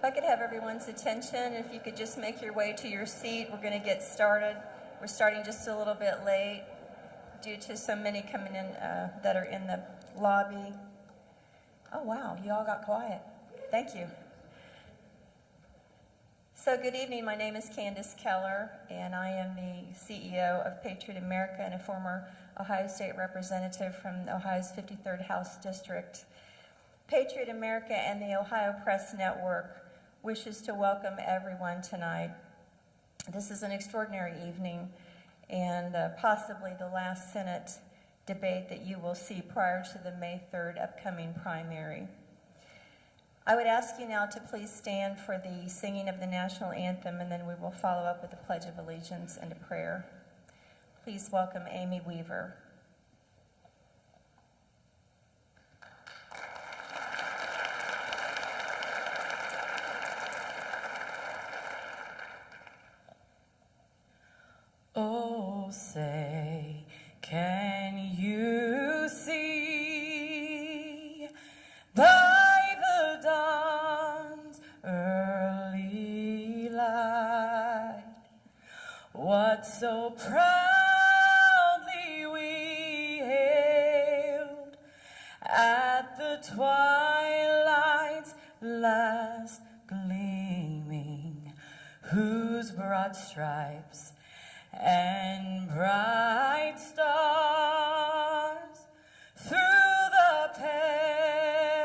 I could have everyone's attention, if you could just make your way to your seat, we're going to get started. We're starting just a little bit late due to so many coming in that are in the lobby. Oh, wow, you all got quiet. Thank you. So good evening, my name is Candace Keller, and I am the CEO of Patriot America and a former Ohio State representative from Ohio's 53rd House District. Patriot America and the Ohio Press Network wishes to welcome everyone tonight. This is an extraordinary evening and possibly the last Senate debate that you will see prior to the May 3rd upcoming primary. I would ask you now to please stand for the singing of the national anthem, and then we will follow up with the Pledge of Allegiance and a prayer. Please welcome Amy Weaver. Oh, say, can you see by the dawn's early light what so proudly we hailed at the twilight's last gleaming, whose broad stripes and bright stars through the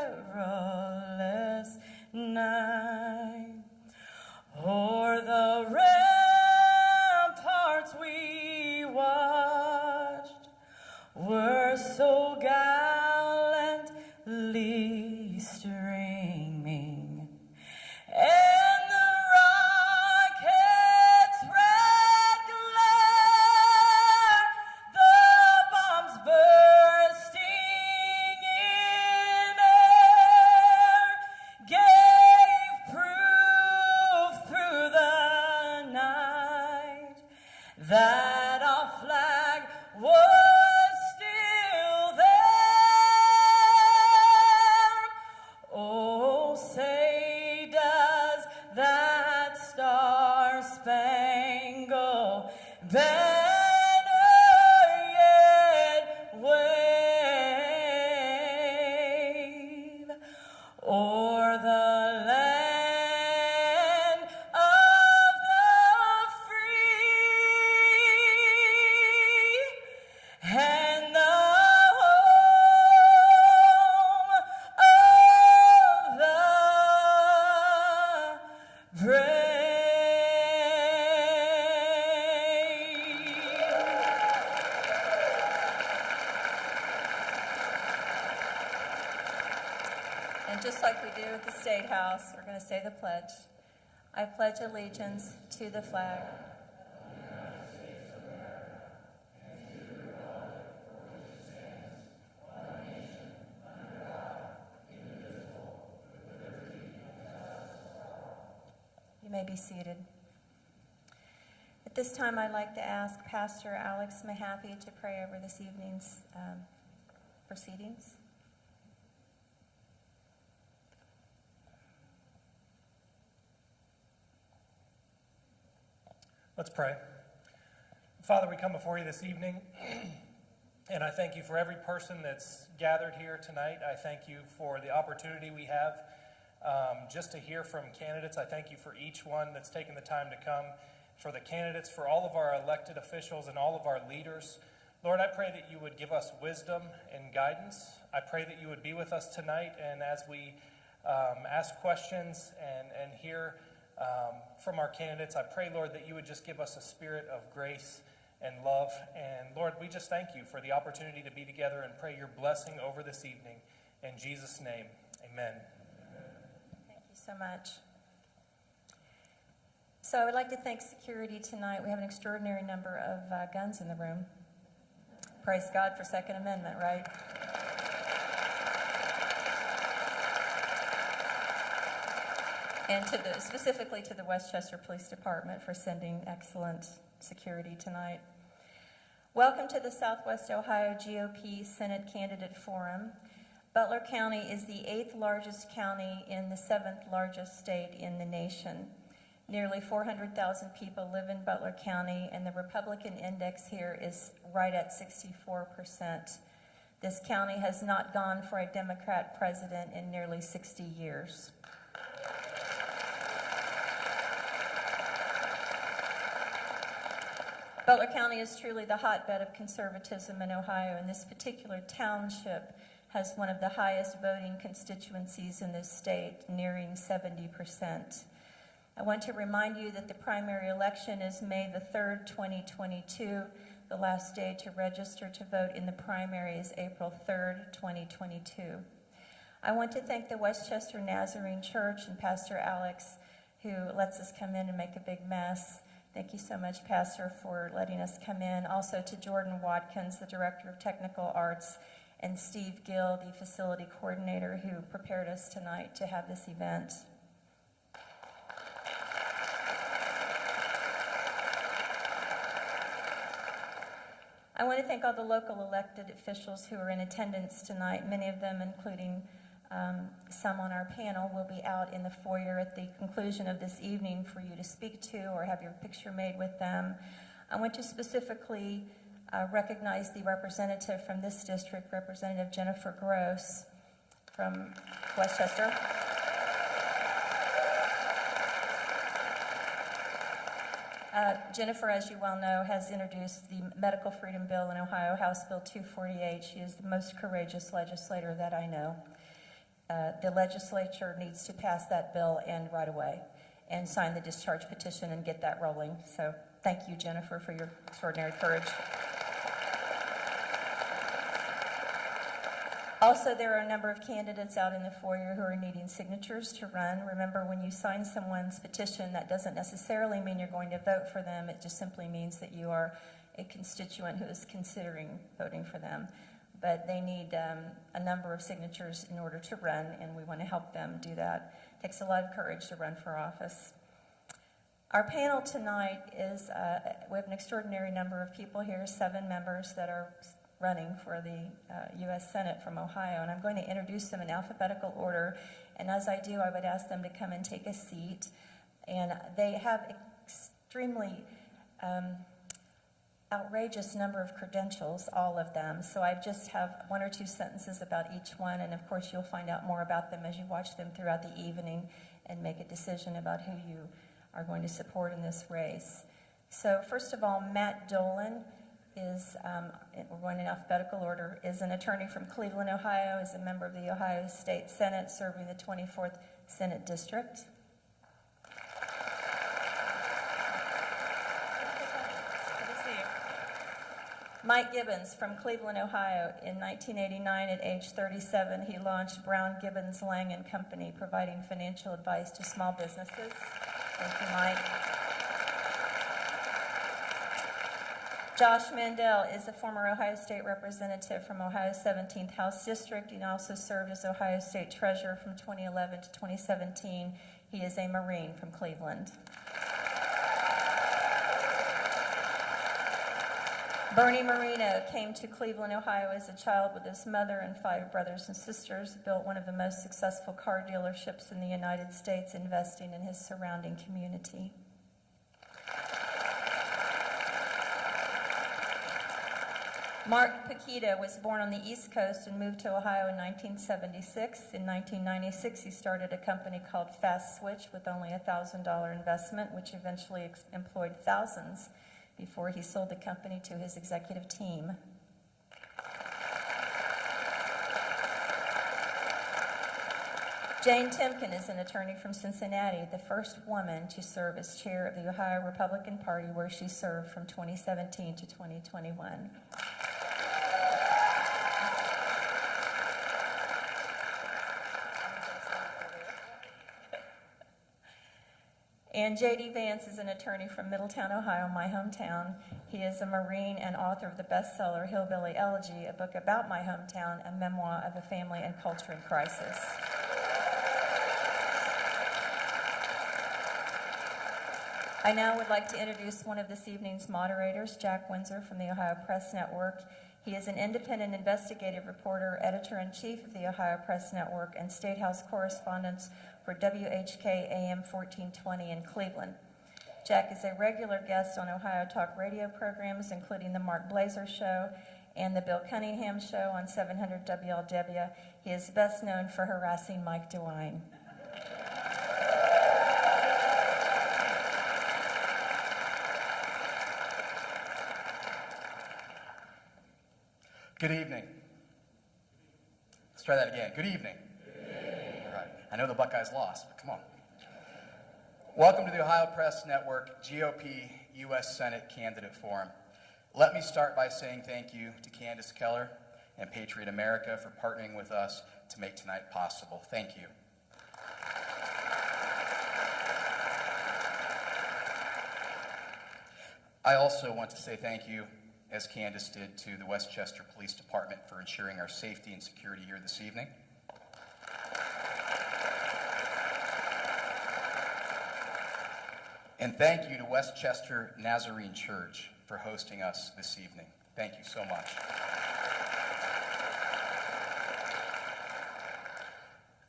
perilous night o'er the ramparts we watched were so gallantly streaming, and the rockets red glare, the bombs bursting in air, gave proof through the night that our flag was still there. Oh, say does that star-spangled banner yet wave o'er the land of the free and the home of the brave. And just like we do at the State House, we're going to say the pledge. I pledge allegiance to the flag You may be seated. At this time, I'd like to ask Pastor Alex Mahaffey to pray over this evening's proceedings. Let's pray. Father, we come before you this evening, and I thank you for every person that's gathered here tonight. I thank you for the opportunity we have just to hear from candidates. I thank you for each one that's taken the time to come, for the candidates, for all of our elected officials and all of our leaders. Lord, I pray that you would give us wisdom and guidance. I pray that you would be with us tonight, and as we ask questions and hear from our candidates, I pray, Lord, that you would just give us a spirit of grace and love. And Lord, we just thank you for the opportunity to be together and pray your blessing over this evening. In Jesus' name, amen. Thank you so much. So I would like to thank security tonight. We have an extraordinary number of guns in the room. Praise God for Second Amendment, right? And specifically to the Westchester Police Department for sending excellent security tonight. Welcome to the Southwest Ohio GOP Senate Candidate Forum. Butler County is the 8th largest county in the 7th largest state in the nation. Nearly 400,000 people live in Butler County, and the Republican index here is right at 64%. This county has not gone for a Democrat president in nearly 60 years. Butler County is truly the hotbed of conservatism in Ohio, and this particular township has one of the highest voting constituencies in this state, nearing 70%. I want to remind you that the primary election is May the 3rd, 2022. The last day to register to vote in the primary is April 3rd, 2022. I want to thank the Westchester Nazarene Church and Pastor Alex, who lets us come in and make a big mess. Thank you so much, Pastor, for letting us come in. Also to Jordan Watkins, the Director of Technical Arts, and Steve Gill, the Facility Coordinator, who prepared us tonight to have this event. I want to thank all the local elected officials who are in attendance tonight, many of them, including some on our panel, will be out in the foyer at the conclusion of this evening for you to speak to or have your picture made with them. I want to specifically recognize the representative from this district, Representative Jennifer Gross from Westchester. Jennifer, as you well know, has introduced the Medical Freedom Bill in Ohio, House Bill 248. She is the most courageous legislator that I know. The legislature needs to pass that bill and right away and sign the discharge petition and get that rolling. So thank you, Jennifer, for your extraordinary courage. Also, there are a number of candidates out in the foyer who are needing signatures to run. Remember, when you sign someone's petition, that doesn't necessarily mean you're going to vote for them. It just simply means that you are a constituent who is considering voting for them. But they need a number of signatures in order to run, and we want to help them do that. It takes a lot of courage to run for office. Our panel tonight is, we have an extraordinary number of people here, 7 members that are running for the U.S. Senate from Ohio, and I'm going to introduce them in alphabetical order, and as I do, I would ask them to come and take a seat. And they have extremely outrageous number of credentials, all of them, so I just have 1 or 2 sentences about each one, and of course you'll find out more about them as you watch them throughout the evening and make a decision about who you are going to support in this race. So first of all, Matt Dolan is, we're going in alphabetical order, is an attorney from Cleveland, Ohio, is a member of the Ohio State Senate, serving the 24th Senate District. Mike Gibbons from Cleveland, Ohio. In 1989, at age 37, he launched Brown, Gibbons, Lang & Company, providing financial advice to small businesses. Thank you, Mike. Josh Mandel is a former Ohio State representative from Ohio's 17th House District. He also served as Ohio State Treasurer from 2011 to 2017. He is a Marine from Cleveland. Bernie Marino came to Cleveland, Ohio as a child with his mother and 5 brothers and sisters, built one of the most successful car dealerships in the United States, investing in his surrounding community. Mark Paquita was born on the East Coast and moved to Ohio in 1976. In 1996, he started a company called Fast Switch with only a $1,000 investment, which eventually employed thousands before he sold the company to his executive team. Jane Timken is an attorney from Cincinnati, the first woman to serve as chair of the Ohio Republican Party, where she served from 2017 to 2021. And J.D. Vance is an attorney from Middletown, Ohio, my hometown. He is a Marine and author of the bestseller Hillbilly Elegy, a book about my hometown, a memoir of a family and culture in crisis. I now would like to introduce one of this evening's moderators, Jack Windsor from the Ohio Press Network. He is an independent investigative reporter, editor-in-chief of the Ohio Press Network, and State House correspondent for WHK AM 1420 in Cleveland. Jack is a regular guest on Ohio Talk radio programs, including the Mark Blazer Show and the Bill Cunningham Show on 700 WLW. He is best known for harassing Mike DeWine. Good evening. Let's try that again. Good evening. All right. I know the Buckeyes lost, but come on. Welcome to the Ohio Press Network GOP U.S. Senate Candidate Forum. Let me start by saying thank you to Candace Keller and Patriot America for partnering with us to make tonight possible. Thank you. I also want to say thank you, as Candace did, to the Westchester Police Department for ensuring our safety and security here this evening. And thank you to Westchester Nazarene Church for hosting us this evening. Thank you so much.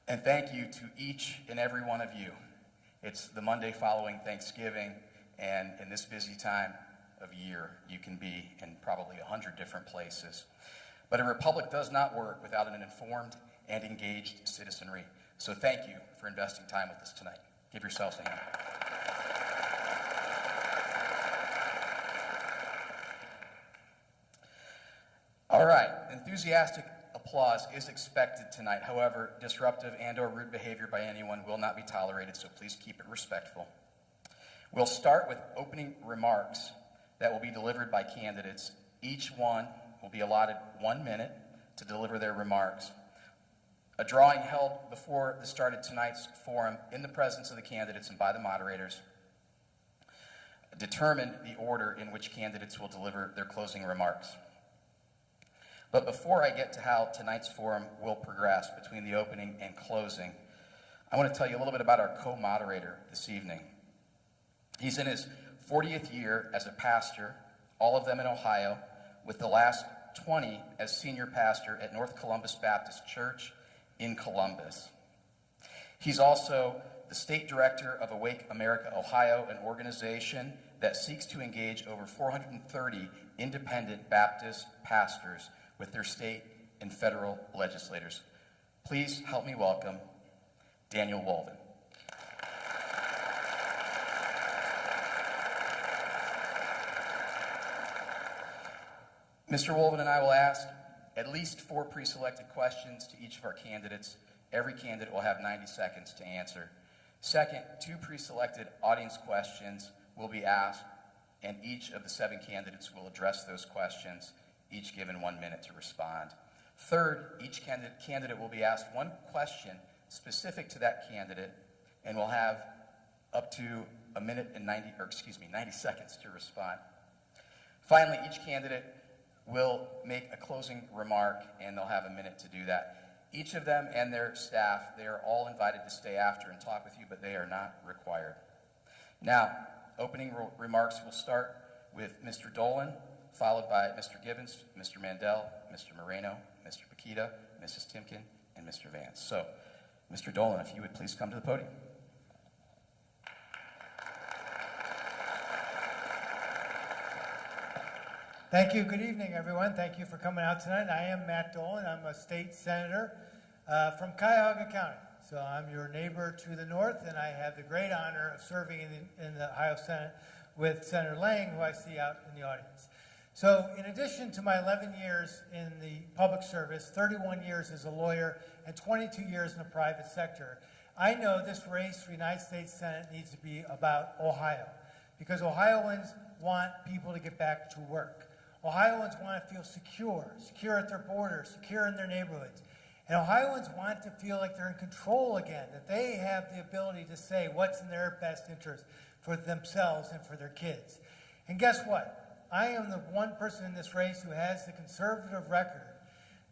And thank you to each and every one of you. It's the Monday following Thanksgiving, and in this busy time of year, you can be in probably 100 different places. But a republic does not work without an informed and engaged citizenry. So thank you for investing time with us tonight. Give yourselves a hand. All right, enthusiastic applause is expected tonight. However, disruptive and/or rude behavior by anyone will not be tolerated, so please keep it respectful. We'll start with opening remarks that will be delivered by candidates. Each one will be allotted 1 minute to deliver their remarks. A drawing held before the start of tonight's forum in the presence of the candidates and by the moderators determine the order in which candidates will deliver their closing remarks. But before I get to how tonight's forum will progress between the opening and closing, I want to tell you a little bit about our co-moderator this evening. He's in his 40th year as a pastor, all of them in Ohio, with the last 20 as senior pastor at North Columbus Baptist Church in Columbus. He's also the state director of Awake America Ohio, an organization that seeks to engage over 430 independent Baptist pastors with their state and federal legislators. Please help me welcome Daniel Wolven. Mr. Wolven and I will ask at least 4 pre-selected questions to each of our candidates. Every candidate will have 90 seconds to answer. Second, 2 pre-selected audience questions will be asked, and each of the 7 candidates will address those questions, each given 1 minute to respond. Third, each candidate will be asked 1 question specific to that candidate, and will have up to 90 seconds to respond. Finally, each candidate will make a closing remark, and they'll have a minute to do that. Each of them and their staff, they are all invited to stay after and talk with you, but they are not required. Now, opening remarks will start with Mr. Dolan, followed by Mr. Gibbons, Mr. Mandel, Mr. Moreno, Mr. Paquita, Mrs. Timken, and Mr. Vance. So, Mr. Dolan, if you would please come to the podium. Thank you. Good evening, everyone. Thank you for coming out tonight. I am Matt Dolan. I'm a state senator from Cuyahoga County. So I'm your neighbor to the north, and I have the great honor of serving in the Ohio Senate with Senator Lang, who I see out in the audience. So in addition to my 11 years in the public service, 31 years as a lawyer, and 22 years in the private sector, I know this race for the United States Senate needs to be about Ohio, because Ohioans want people to get back to work. Ohioans want to feel secure at their borders, secure in their neighborhoods. And Ohioans want to feel like they're in control again, that they have the ability to say what's in their best interest for themselves and for their kids. And guess what? I am the one person in this race who has the conservative record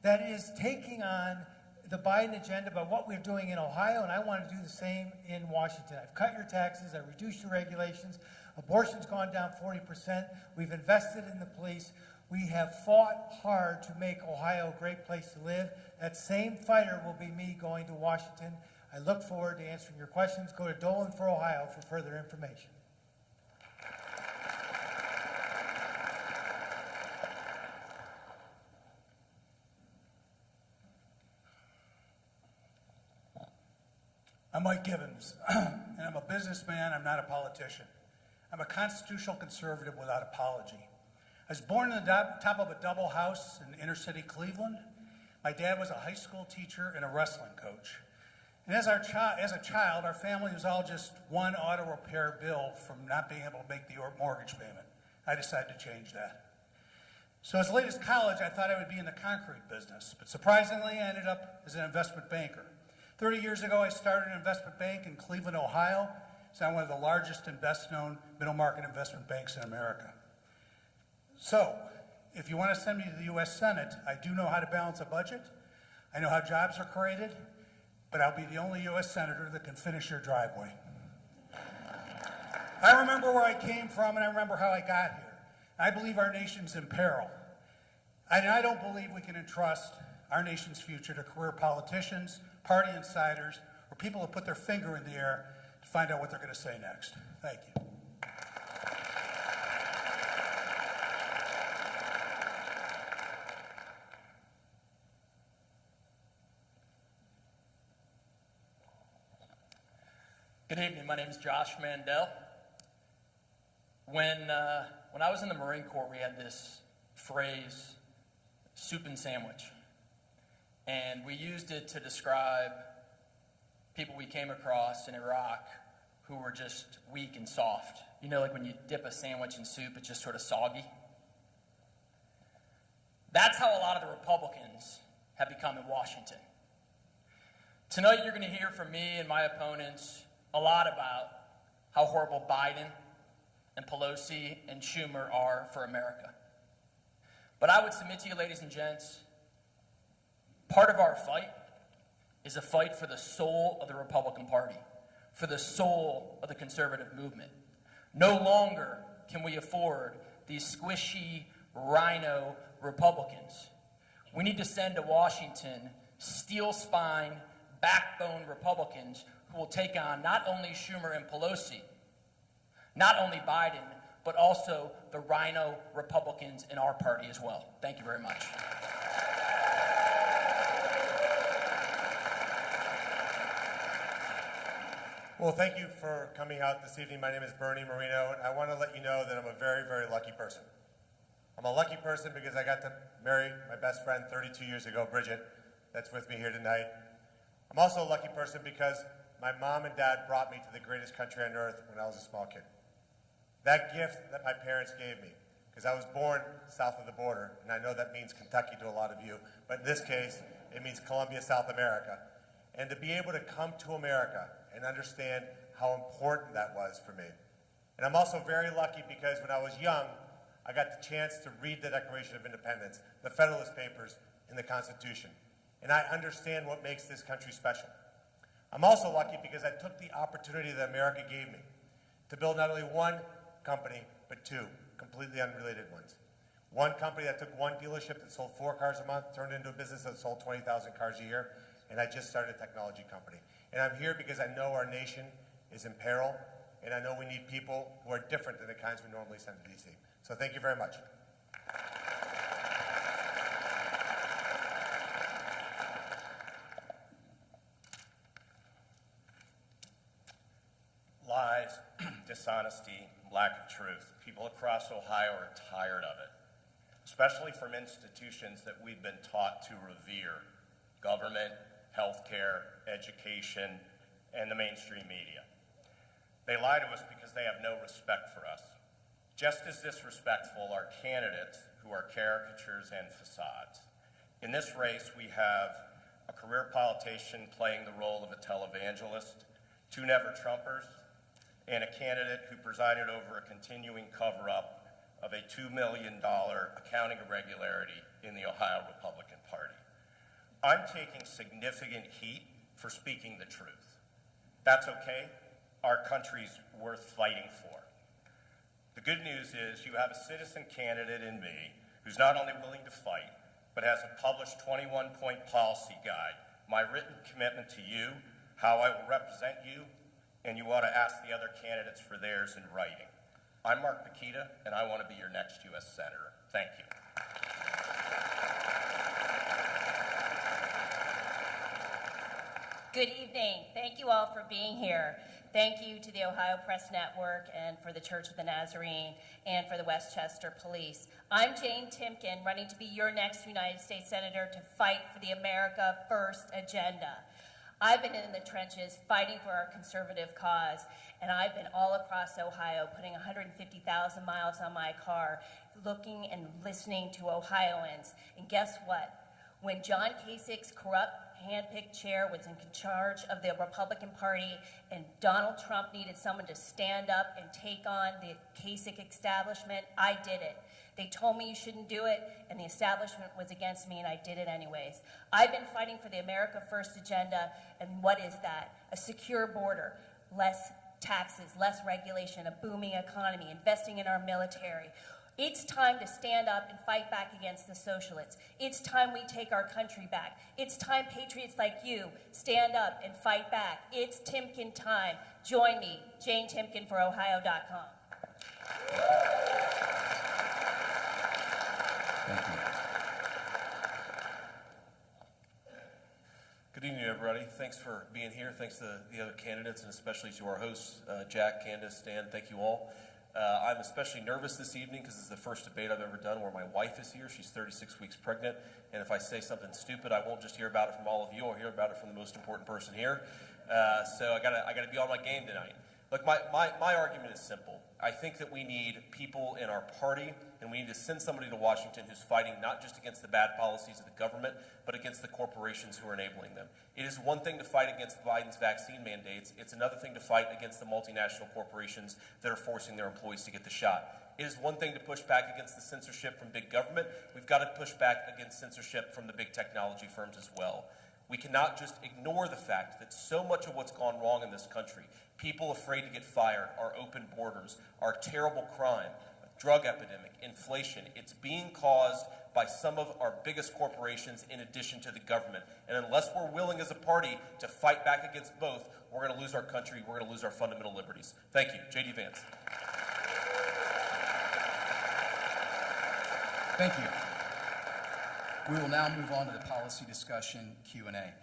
that is taking on the Biden agenda about what we're doing in Ohio, and I want to do the same in Washington. I've cut your taxes, I've reduced your regulations, abortion's gone down 40%, we've invested in the police. We have fought hard to make Ohio a great place to live. That same fighter will be me going to Washington. I look forward to answering your questions. Go to Dolan for Ohio for further information. I'm Mike Gibbons, and I'm a businessman. I'm not a politician. I'm a constitutional conservative without apology. I was born in the top of a double house in inner city Cleveland. My dad was a high school teacher and a wrestling coach. And as a child, our family was all just one auto repair bill from not being able to make the mortgage payment. I decided to change that. So as late as college, I thought I would be in the concrete business, but surprisingly, I ended up as an investment banker. 30 years ago, I started an investment bank in Cleveland, Ohio. It's now one of the largest and best-known middle-market investment banks in America. So, if you want to send me to the U.S. Senate, I do know how to balance a budget. I know how jobs are created, but I'll be the only U.S. Senator that can finish your driveway. I remember where I came from, and I remember how I got here. I believe our nation's in peril. And I don't believe we can entrust our nation's future to career politicians, party insiders, or people who put their finger in the air to find out what they're going to say next. Thank you. Good evening. My name is Josh Mandel. When I was in the Marine Corps, we had this phrase, soup and sandwich. And we used it to describe people we came across in Iraq who were just weak and soft. You know, like when you dip a sandwich in soup, it's just sort of soggy. That's how a lot of the Republicans have become in Washington. Tonight you're going to hear from me and my opponents a lot about how horrible Biden and Pelosi and Schumer are for America. But I would submit to you, ladies and gents, part of our fight is a fight for the soul of the Republican Party, for the soul of the conservative movement. No longer can we afford these squishy rhino Republicans. We need to send to Washington steel-spine, backbone Republicans who will take on not only Schumer and Pelosi, not only Biden, but also the rhino Republicans in our party as well. Thank you very much. Well, thank you for coming out this evening. My name is Bernie Marino, and I want to let you know that I'm a very, very lucky person. I'm a lucky person because I got to marry my best friend 32 years ago, Bridget, that's with me here tonight. I'm also a lucky person because my mom and dad brought me to the greatest country on earth when I was a small kid. That gift that my parents gave me, because I was born south of the border, and I know that means Kentucky to a lot of you, but in this case, it means Columbia, South America. And to be able to come to America and understand how important that was for me. And I'm also very lucky because when I was young, I got the chance to read the Declaration of Independence, the Federalist Papers, and the Constitution. And I understand what makes this country special. I'm also lucky because I took the opportunity that America gave me to build not only one company, but two completely unrelated ones. One company that took one dealership that sold 4 cars a month, turned into a business that sold 20,000 cars a year, and I just started a technology company. And I'm here because I know our nation is in peril, and I know we need people who are different than the kinds we normally send to D.C. So thank you very much. Lies, dishonesty, lack of truth. People across Ohio are tired of it, especially from institutions that we've been taught to revere: government, healthcare, education, and the mainstream media. They lie to us because they have no respect for us. Just as disrespectful are candidates who are caricatures and facades. In this race, we have a career politician playing the role of a televangelist, 2 never-Trumpers, and a candidate who presided over a continuing cover-up of a $2 million accounting irregularity in the Ohio Republican Party. I'm taking significant heat for speaking the truth. That's okay. Our country's worth fighting for. The good news is you have a citizen candidate in me who's not only willing to fight, but has a published 21-point policy guide, my written commitment to you, how I will represent you, and you ought to ask the other candidates for theirs in writing. I'm Mark Pakita, and I want to be your next U.S. Senator. Thank you. Good evening. Thank you all for being here. Thank you to the Ohio Press Network and for the Church of the Nazarene and for the Westchester Police. I'm Jane Timken, running to be your next United States Senator to fight for the America First agenda. I've been in the trenches fighting for our conservative cause, and I've been all across Ohio putting 150,000 miles on my car, looking and listening to Ohioans. And guess what? When John Kasich's corrupt hand-picked chair was in charge of the Republican Party and Donald Trump needed someone to stand up and take on the Kasich establishment, I did it. They told me you shouldn't do it, and the establishment was against me, and I did it anyways. I've been fighting for the America First agenda, and what is that? A secure border, less taxes, less regulation, a booming economy, investing in our military. It's time to stand up and fight back against the socialists. It's time we take our country back. It's time patriots like you stand up and fight back. It's Timken time. Join me, Jane Timken for Ohio.com. Thank you. Good evening, everybody. Thanks for being here. Thanks to the other candidates, and especially to our hosts, Jack, Candace, Stan. Thank you all. I'm especially nervous this evening because this is the first debate I've ever done where my wife is here. She's 36 weeks pregnant, and if I say something stupid, I won't just hear about it from all of you. I'll hear about it from the most important person here. So I gotta be on my game tonight. Look, my argument is simple. I think that we need people in our party, and we need to send somebody to Washington who's fighting not just against the bad policies of the government, but against the corporations who are enabling them. It is one thing to fight against Biden's vaccine mandates. It's another thing to fight against the multinational corporations that are forcing their employees to get the shot. It is one thing to push back against the censorship from big government. We've got to push back against censorship from the big technology firms as well. We cannot just ignore the fact that so much of what's gone wrong in this country, people afraid to get fired, our open borders, our terrible crime, drug epidemic, inflation, it's being caused by some of our biggest corporations in addition to the government. And unless we're willing as a party to fight back against both, we're going to lose our country, we're going to lose our fundamental liberties. Thank you. J.D. Vance. Thank you. We will now move on to the policy discussion Q&A.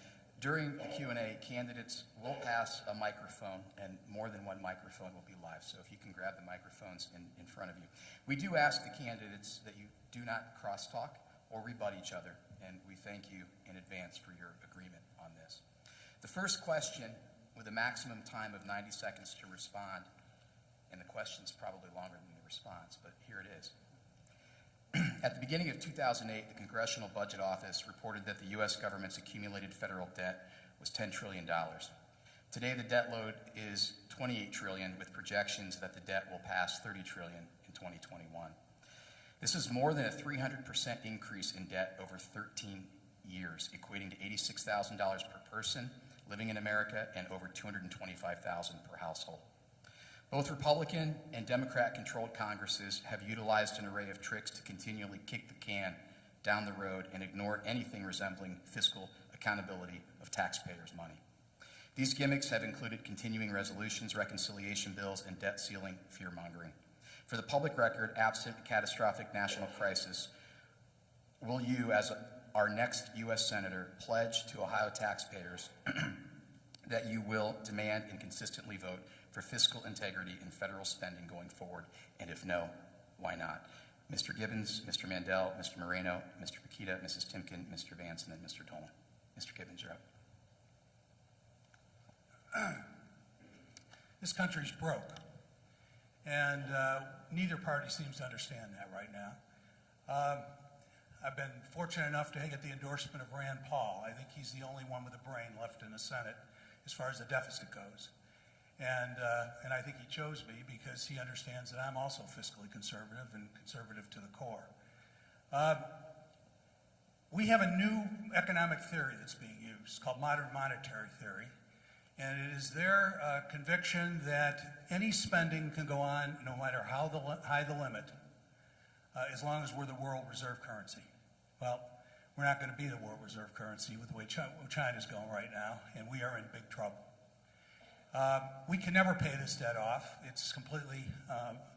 During the Q&A, candidates will pass a microphone, and more than one microphone will be live, so if you can grab the microphones in front of you. We do ask the candidates that you do not crosstalk or rebut each other, and we thank you in advance for your agreement on this. The first question, with a maximum time of 90 seconds to respond, and the question's probably longer than the response, but here it is. At the beginning of 2008, the Congressional Budget Office reported that the U.S. government's accumulated federal debt was $10 trillion. Today, the debt load is $28 trillion, with projections that the debt will pass $30 trillion in 2021. This is more than a 300% increase in debt over 13 years, equating to $86,000 per person living in America and over $225,000 per household. Both Republican and Democrat-controlled Congresses have utilized an array of tricks to continually kick the can down the road and ignore anything resembling fiscal accountability of taxpayers' money. These gimmicks have included continuing resolutions, reconciliation bills, and debt ceiling fear-mongering. For the public record, absent a catastrophic national crisis, will you, as our next U.S. Senator, pledge to Ohio taxpayers that you will demand and consistently vote for fiscal integrity in federal spending going forward? And if no, why not? Mr. Gibbons, Mr. Mandel, Mr. Moreno, Mr. Pakita, Mrs. Timken, Mr. Vance, and then Mr. Dolan. Mr. Gibbons, you're up. This country's broke, and neither party seems to understand that right now. I've been fortunate enough to get the endorsement of Rand Paul. I think he's the only one with a brain left in the Senate as far as the deficit goes. And I think he chose me because he understands that I'm also fiscally conservative and conservative to the core. We have a new economic theory that's being used called modern monetary theory. And it is their conviction that any spending can go on no matter how high the limit, as long as we're the world reserve currency. Well, we're not going to be the world reserve currency with the way China's going right now, and we are in big trouble. We can never pay this debt off. It's completely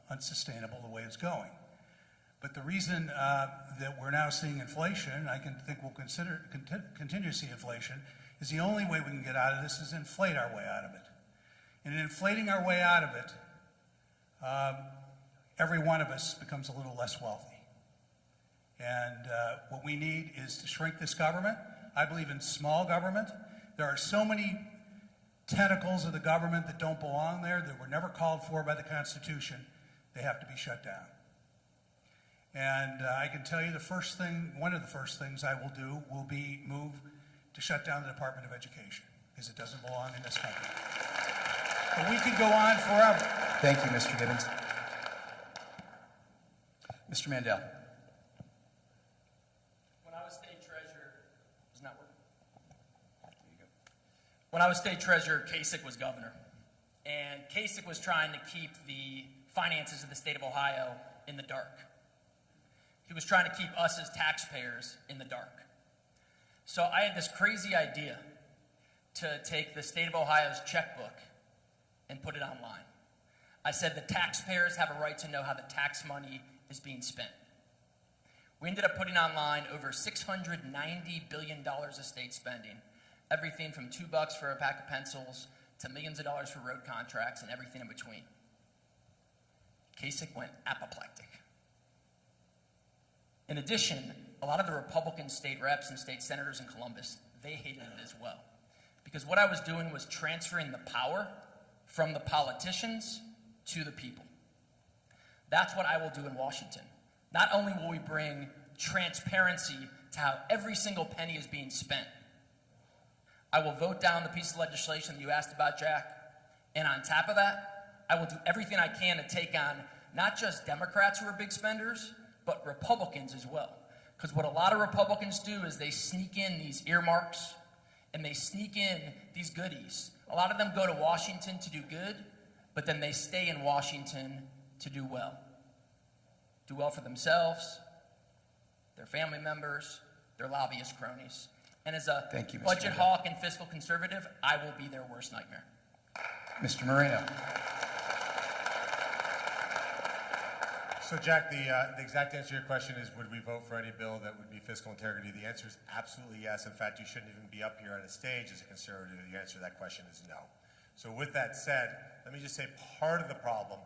unsustainable the way it's going. But the reason that we're now seeing inflation, I think we'll continue to see inflation, is the only way we can get out of this is inflate our way out of it. And in inflating our way out of it, every one of us becomes a little less wealthy. And what we need is to shrink this government. I believe in small government. There are so many tentacles of the government that don't belong there, that were never called for by the Constitution. They have to be shut down. And I can tell you one of the first things I will do will be move to shut down the Department of Education, because it doesn't belong in this country. But we could go on forever. Thank you, Mr. Gibbons. Mr. Mandel. When I was state treasurer, isn't that working? There you go. When I was state treasurer, Kasich was governor. And Kasich was trying to keep the finances of the state of Ohio in the dark. He was trying to keep us as taxpayers in the dark. So I had this crazy idea to take the state of Ohio's checkbook and put it online. I said the taxpayers have a right to know how the tax money is being spent. We ended up putting online over $690 billion of state spending, everything from $2 for a pack of pencils to millions of dollars for road contracts and everything in between. Kasich went apoplectic. In addition, a lot of the Republican state reps and state senators in Columbus, they hated it as well. Because what I was doing was transferring the power from the politicians to the people. That's what I will do in Washington. Not only will we bring transparency to how every single penny is being spent, I will vote down the piece of legislation that you asked about, Jack, and on top of that, I will do everything I can to take on not just Democrats who are big spenders, but Republicans as well. Because what a lot of Republicans do is they sneak in these earmarks and they sneak in these goodies. A lot of them go to Washington to do good, but then they stay in Washington to do well. Do well for themselves, their family members, their lobbyist cronies. And as a budget hawk and fiscal conservative, I will be their worst nightmare. Mr. Moreno. So Jack, the exact answer to your question is, would we vote for any bill that would be fiscal integrity? The answer is absolutely yes. In fact, you shouldn't even be up here on a stage as a conservative. The answer to that question is no. So with that said, let me just say part of the problem,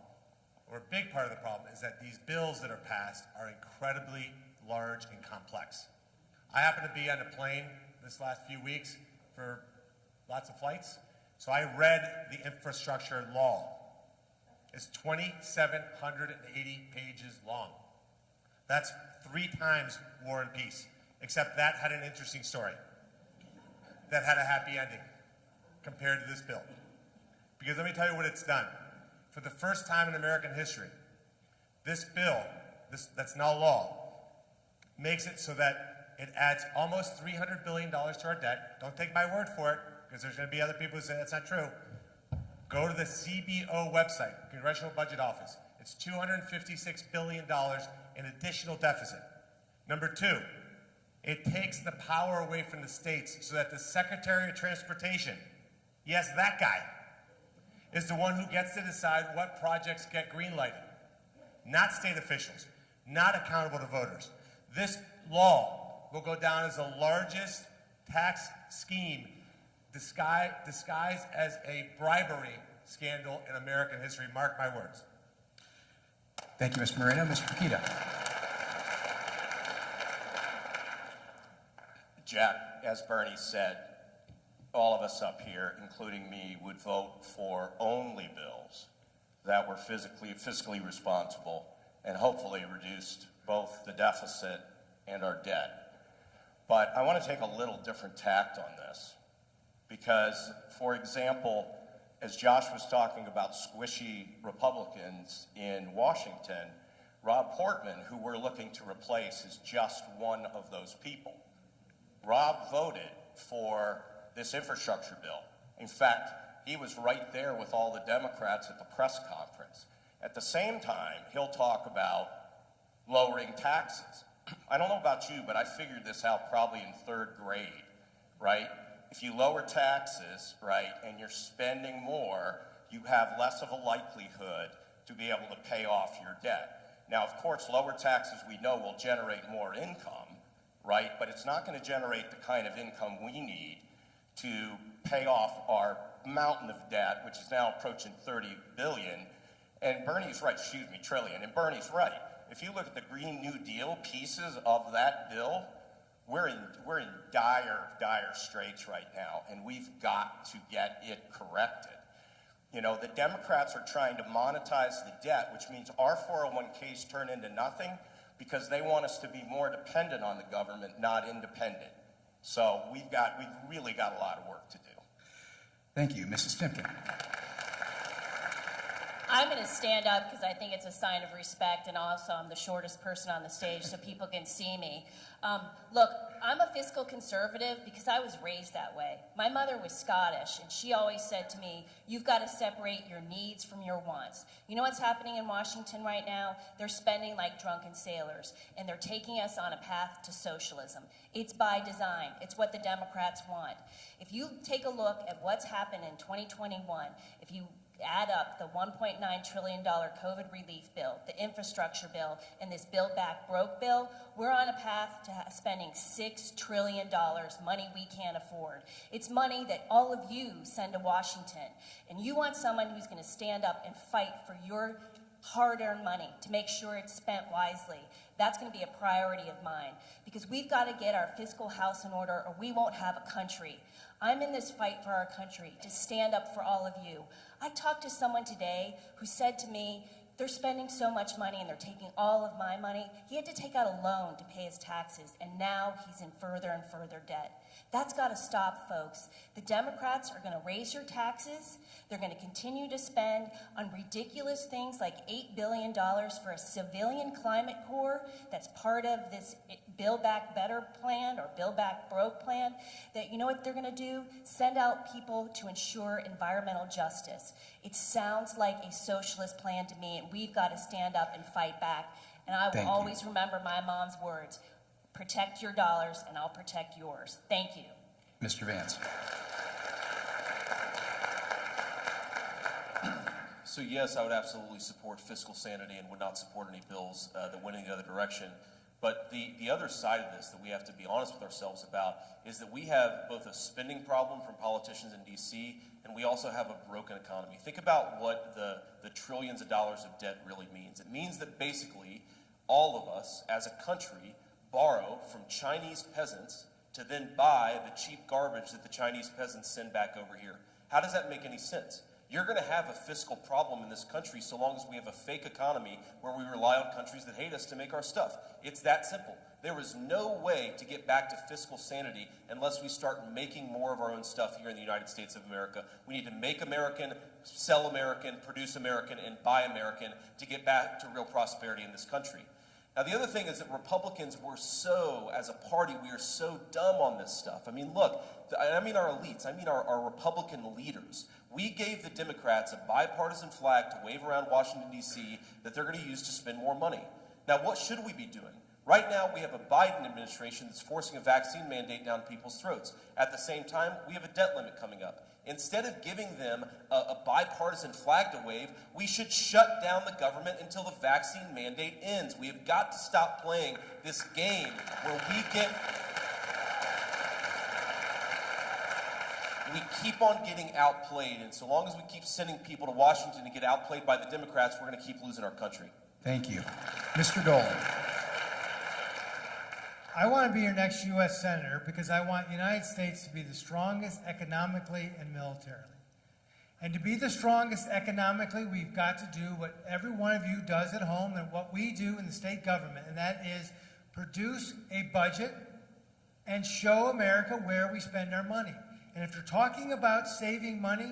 or a big part of the problem, is that these bills that are passed are incredibly large and complex. I happen to be on a plane this last few weeks for lots of flights, so I read the infrastructure law. It's 2,780 pages long. That's 3 times War and Peace, except that had an interesting story. That had a happy ending compared to this bill. Because let me tell you what it's done. For the first time in American history, this bill, that's now law, makes it so that it adds almost $300 billion to our debt. Don't take my word for it, because there's going to be other people who say that's not true. Go to the CBO website, Congressional Budget Office. It's $256 billion in additional deficit. Number 2, it takes the power away from the states so that the Secretary of Transportation, yes, that guy, is the one who gets to decide what projects get green-lighted. Not state officials, not accountable to voters. This law will go down as the largest tax scheme disguised as a bribery scandal in American history. Mark my words. Thank you, Mr. Moreno. Mr. Pakita. Jack, as Bernie said, all of us up here, including me, would vote for only bills that were fiscally responsible and hopefully reduced both the deficit and our debt. But I want to take a little different tact on this. Because, for example, as Josh was talking about squishy Republicans in Washington, Rob Portman, who we're looking to replace, is just one of those people. Rob voted for this infrastructure bill. In fact, he was right there with all the Democrats at the press conference. At the same time, he'll talk about lowering taxes. I don't know about you, but I figured this out probably in 3rd grade, right? If you lower taxes, right, and you're spending more, you have less of a likelihood to be able to pay off your debt. Now, of course, lower taxes we know will generate more income, right? But it's not going to generate the kind of income we need to pay off our mountain of debt, which is now approaching 30 billion. And Bernie's right, trillion. And Bernie's right. If you look at the Green New Deal pieces of that bill, we're in dire straits right now, and we've got to get it corrected. You know, the Democrats are trying to monetize the debt, which means our 401ks turn into nothing because they want us to be more dependent on the government, not independent. So we've really got a lot of work to do. Thank you. Mrs. Timpkin. I'm going to stand up because I think it's a sign of respect, and also I'm the shortest person on the stage so people can see me. Look, I'm a fiscal conservative because I was raised that way. My mother was Scottish, and she always said to me, you've got to separate your needs from your wants. You know what's happening in Washington right now? They're spending like drunken sailors, and they're taking us on a path to socialism. It's by design. It's what the Democrats want. If you take a look at what's happened in 2021, if you add up the $1.9 trillion COVID relief bill, the infrastructure bill, and this Build Back Broke bill, we're on a path to spending $6 trillion, money we can't afford. It's money that all of you send to Washington, and you want someone who's going to stand up and fight for your hard-earned money to make sure it's spent wisely. That's going to be a priority of mine, because we've got to get our fiscal house in order or we won't have a country. I'm in this fight for our country, to stand up for all of you. I talked to someone today who said to me, they're spending so much money and they're taking all of my money. He had to take out a loan to pay his taxes, and now he's in further and further debt. That's got to stop, folks. The Democrats are going to raise your taxes. They're going to continue to spend on ridiculous things like $8 billion for a civilian climate corps that's part of this Build Back Better plan or Build Back Broke plan. That, you know what they're going to do? Send out people to ensure environmental justice. It sounds like a socialist plan to me, and we've got to stand up and fight back. And I will always remember my mom's words. Protect your dollars, and I'll protect yours. Thank you. Mr. Vance. So yes, I would absolutely support fiscal sanity and would not support any bills that went in the other direction. But the other side of this that we have to be honest with ourselves about is that we have both a spending problem from politicians in D.C. and we also have a broken economy. Think about what the trillions of dollars of debt really means. It means that basically all of us as a country borrow from Chinese peasants to then buy the cheap garbage that the Chinese peasants send back over here. How does that make any sense? You're going to have a fiscal problem in this country so long as we have a fake economy where we rely on countries that hate us to make our stuff. It's that simple. There is no way to get back to fiscal sanity unless we start making more of our own stuff here in the United States of America. We need to make American, sell American, produce American, and buy American to get back to real prosperity in this country. Now, the other thing is that Republicans were so, as a party, we are so dumb on this stuff. I mean, look, I mean our elites, I mean our Republican leaders. We gave the Democrats a bipartisan flag to wave around Washington, D.C. that they're going to use to spend more money. Now, what should we be doing? Right now, we have a Biden administration that's forcing a vaccine mandate down people's throats. At the same time, we have a debt limit coming up. Instead of giving them a bipartisan flag to wave, we should shut down the government until the vaccine mandate ends. We have got to stop playing this game where we keep on getting outplayed, and so long as we keep sending people to Washington to get outplayed by the Democrats, we're going to keep losing our country. Thank you. Mr. Dolan. I want to be your next U.S. Senator because I want the United States to be the strongest economically and militarily. And to be the strongest economically, we've got to do what every one of you does at home and what we do in the state government, and that is produce a budget and show America where we spend our money. And if you're talking about saving money,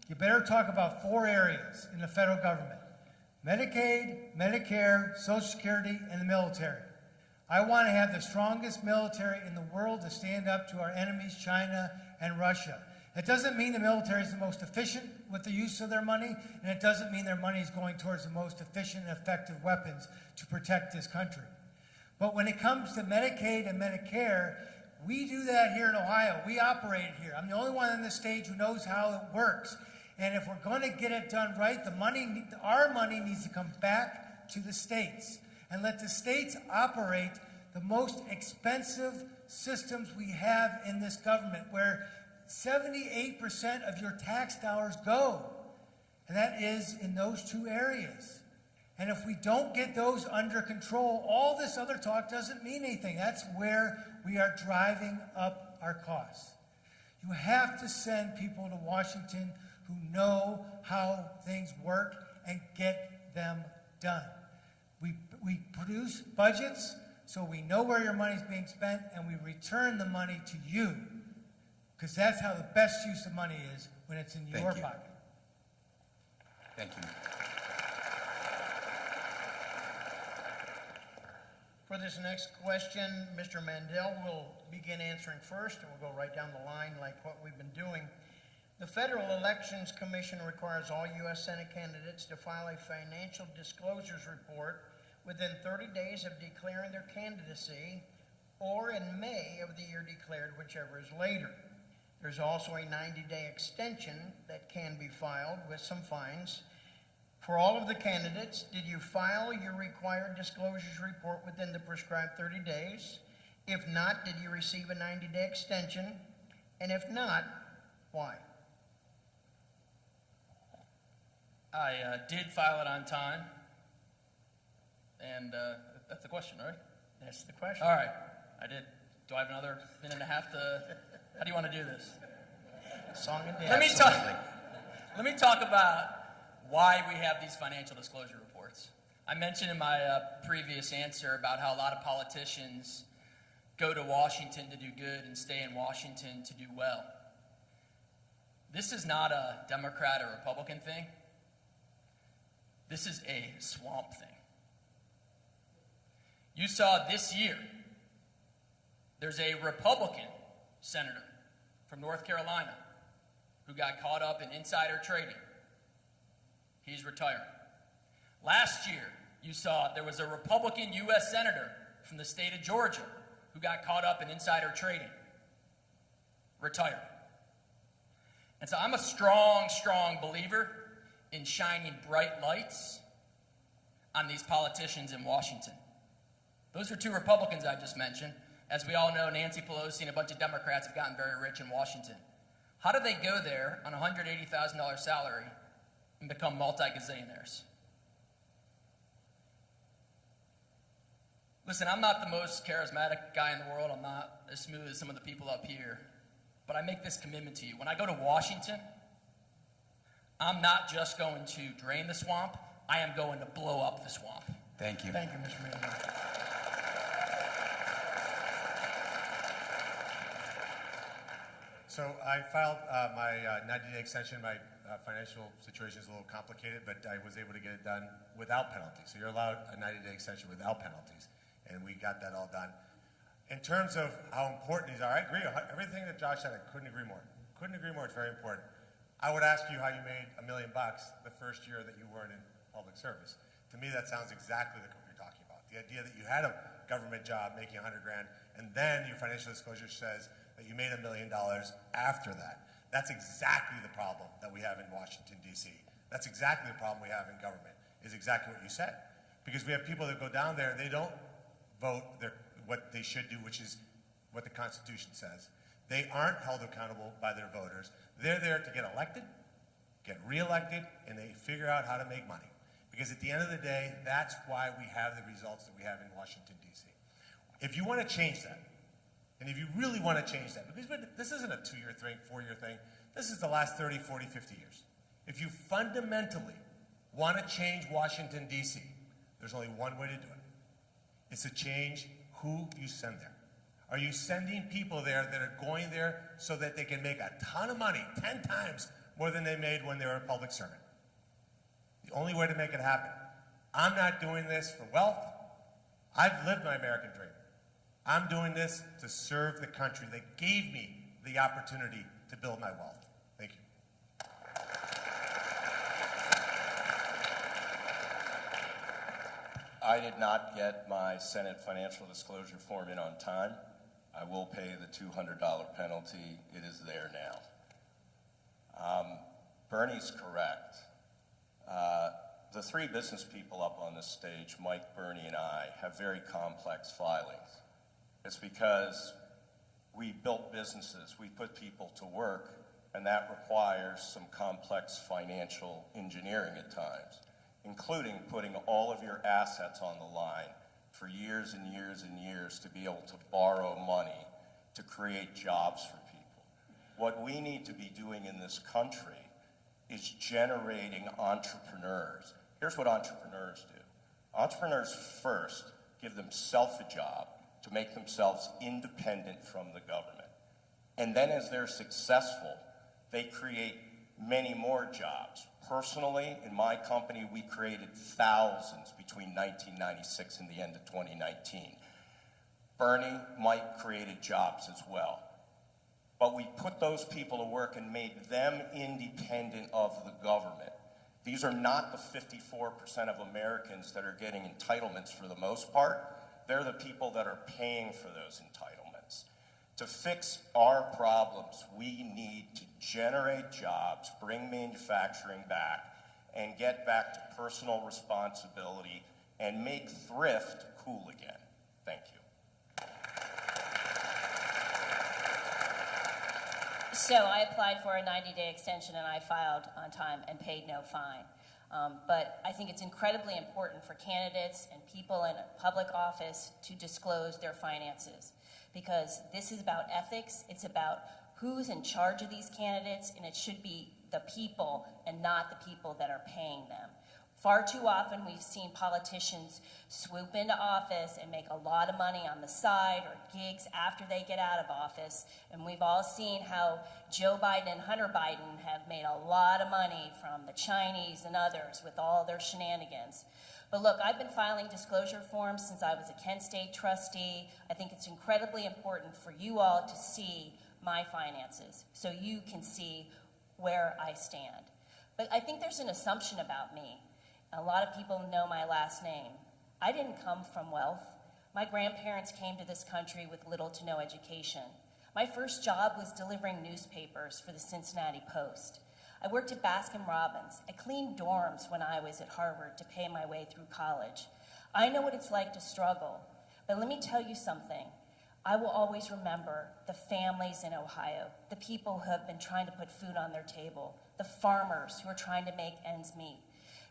you better talk about 4 areas in the federal government: Medicaid, Medicare, Social Security, and the military. I want to have the strongest military in the world to stand up to our enemies, China and Russia. It doesn't mean the military is the most efficient with the use of their money, and it doesn't mean their money is going towards the most efficient and effective weapons to protect this country. But when it comes to Medicaid and Medicare, we do that here in Ohio. We operate it here. I'm the only one on this stage who knows how it works. And if we're going to get it done right, our money needs to come back to the states and let the states operate the most expensive systems we have in this government, where 78% of your tax dollars go. And that is in those two areas. And if we don't get those under control, all this other talk doesn't mean anything. That's where we are driving up our costs. You have to send people to Washington who know how things work and get them done. We produce budgets so we know where your money is being spent, and we return the money to you, because that's how the best use of money is, when it's in your pocket. Thank you. For this next question, Mr. Mandel will begin answering first, and we'll go right down the line like what we've been doing. The Federal Elections Commission requires all U.S. Senate candidates to file a financial disclosures report within 30 days of declaring their candidacy, or in May of the year declared, whichever is later. There's also a 90-day extension that can be filed with some fines. For all of the candidates, did you file your required disclosures report within the prescribed 30 days? If not, did you receive a 90-day extension? And if not, why? I did file it on time, and that's the question, right? That's the question. All right, I did. Do I have another minute and a half to, how do you want to do this? Song and dance. Let me talk about why we have these financial disclosure reports. I mentioned in my previous answer about how a lot of politicians go to Washington to do good and stay in Washington to do well. This is not a Democrat or Republican thing. This is a swamp thing. You saw this year, there's a Republican senator from North Carolina who got caught up in insider trading. He's retiring. Last year, you saw there was a Republican U.S. senator from the state of Georgia who got caught up in insider trading. Retired. And so I'm a strong, strong believer in shining bright lights on these politicians in Washington. Those are two Republicans I just mentioned. As we all know, Nancy Pelosi and a bunch of Democrats have gotten very rich in Washington. How do they go there on a $180,000 salary and become multi-gazillionaires? Listen, I'm not the most charismatic guy in the world. I'm not as smooth as some of the people up here. But I make this commitment to you. When I go to Washington, I'm not just going to drain the swamp. I am going to blow up the swamp. Thank you. Thank you, Mr. Mandel. So I filed my 90-day extension. My financial situation is a little complicated, but I was able to get it done without penalties. So you're allowed a 90-day extension without penalties, and we got that all done. In terms of how important these are, I agree. Everything that Josh said, I couldn't agree more. Couldn't agree more. It's very important. I would ask you how you made $1 million the first year that you weren't in public service. To me, that sounds exactly like what you're talking about. The idea that you had a government job making $100,000, and then your financial disclosure says that you made $1 million after that. That's exactly the problem that we have in Washington, D.C. That's exactly the problem we have in government, is exactly what you said. Because we have people that go down there and they don't vote what they should do, which is what the Constitution says. They aren't held accountable by their voters. They're there to get elected, get reelected, and they figure out how to make money. Because at the end of the day, that's why we have the results that we have in Washington, D.C. If you want to change that, and if you really want to change that, because this isn't a 2-year thing, 4-year thing, this is the last 30, 40, 50 years. If you fundamentally want to change Washington, D.C., there's only one way to do it. It's to change who you send there. Are you sending people there that are going there so that they can make a ton of money, 10 times more than they made when they were a public servant? The only way to make it happen. I'm not doing this for wealth. I've lived my American dream. I'm doing this to serve the country that gave me the opportunity to build my wealth. Thank you. I did not get my Senate financial disclosure form in on time. I will pay the $200 penalty. It is there now. Bernie's correct. The three business people up on this stage, Mike, Bernie, and I, have very complex filings. It's because we built businesses, we put people to work, and that requires some complex financial engineering at times, including putting all of your assets on the line for years and years and years to be able to borrow money to create jobs for people. What we need to be doing in this country is generating entrepreneurs. Here's what entrepreneurs do. Entrepreneurs first give themselves a job to make themselves independent from the government. And then as they're successful, they create many more jobs. Personally, in my company, we created thousands between 1996 and the end of 2019. Bernie, Mike created jobs as well. But we put those people to work and made them independent of the government. These are not the 54% of Americans that are getting entitlements for the most part. They're the people that are paying for those entitlements. To fix our problems, we need to generate jobs, bring manufacturing back, and get back to personal responsibility and make thrift cool again. Thank you. So I applied for a 90-day extension and I filed on time and paid no fine. But I think it's incredibly important for candidates and people in public office to disclose their finances, because this is about ethics, it's about who's in charge of these candidates, and it should be the people and not the people that are paying them. Far too often we've seen politicians swoop into office and make a lot of money on the side or gigs after they get out of office. And we've all seen how Joe Biden and Hunter Biden have made a lot of money from the Chinese and others with all their shenanigans. But look, I've been filing disclosure forms since I was a Kent State trustee. I think it's incredibly important for you all to see my finances so you can see where I stand. But I think there's an assumption about me. A lot of people know my last name. I didn't come from wealth. My grandparents came to this country with little to no education. My first job was delivering newspapers for the Cincinnati Post. I worked at Baskin-Robbins. I cleaned dorms when I was at Harvard to pay my way through college. I know what it's like to struggle, but let me tell you something. I will always remember the families in Ohio, the people who have been trying to put food on their table, the farmers who are trying to make ends meet,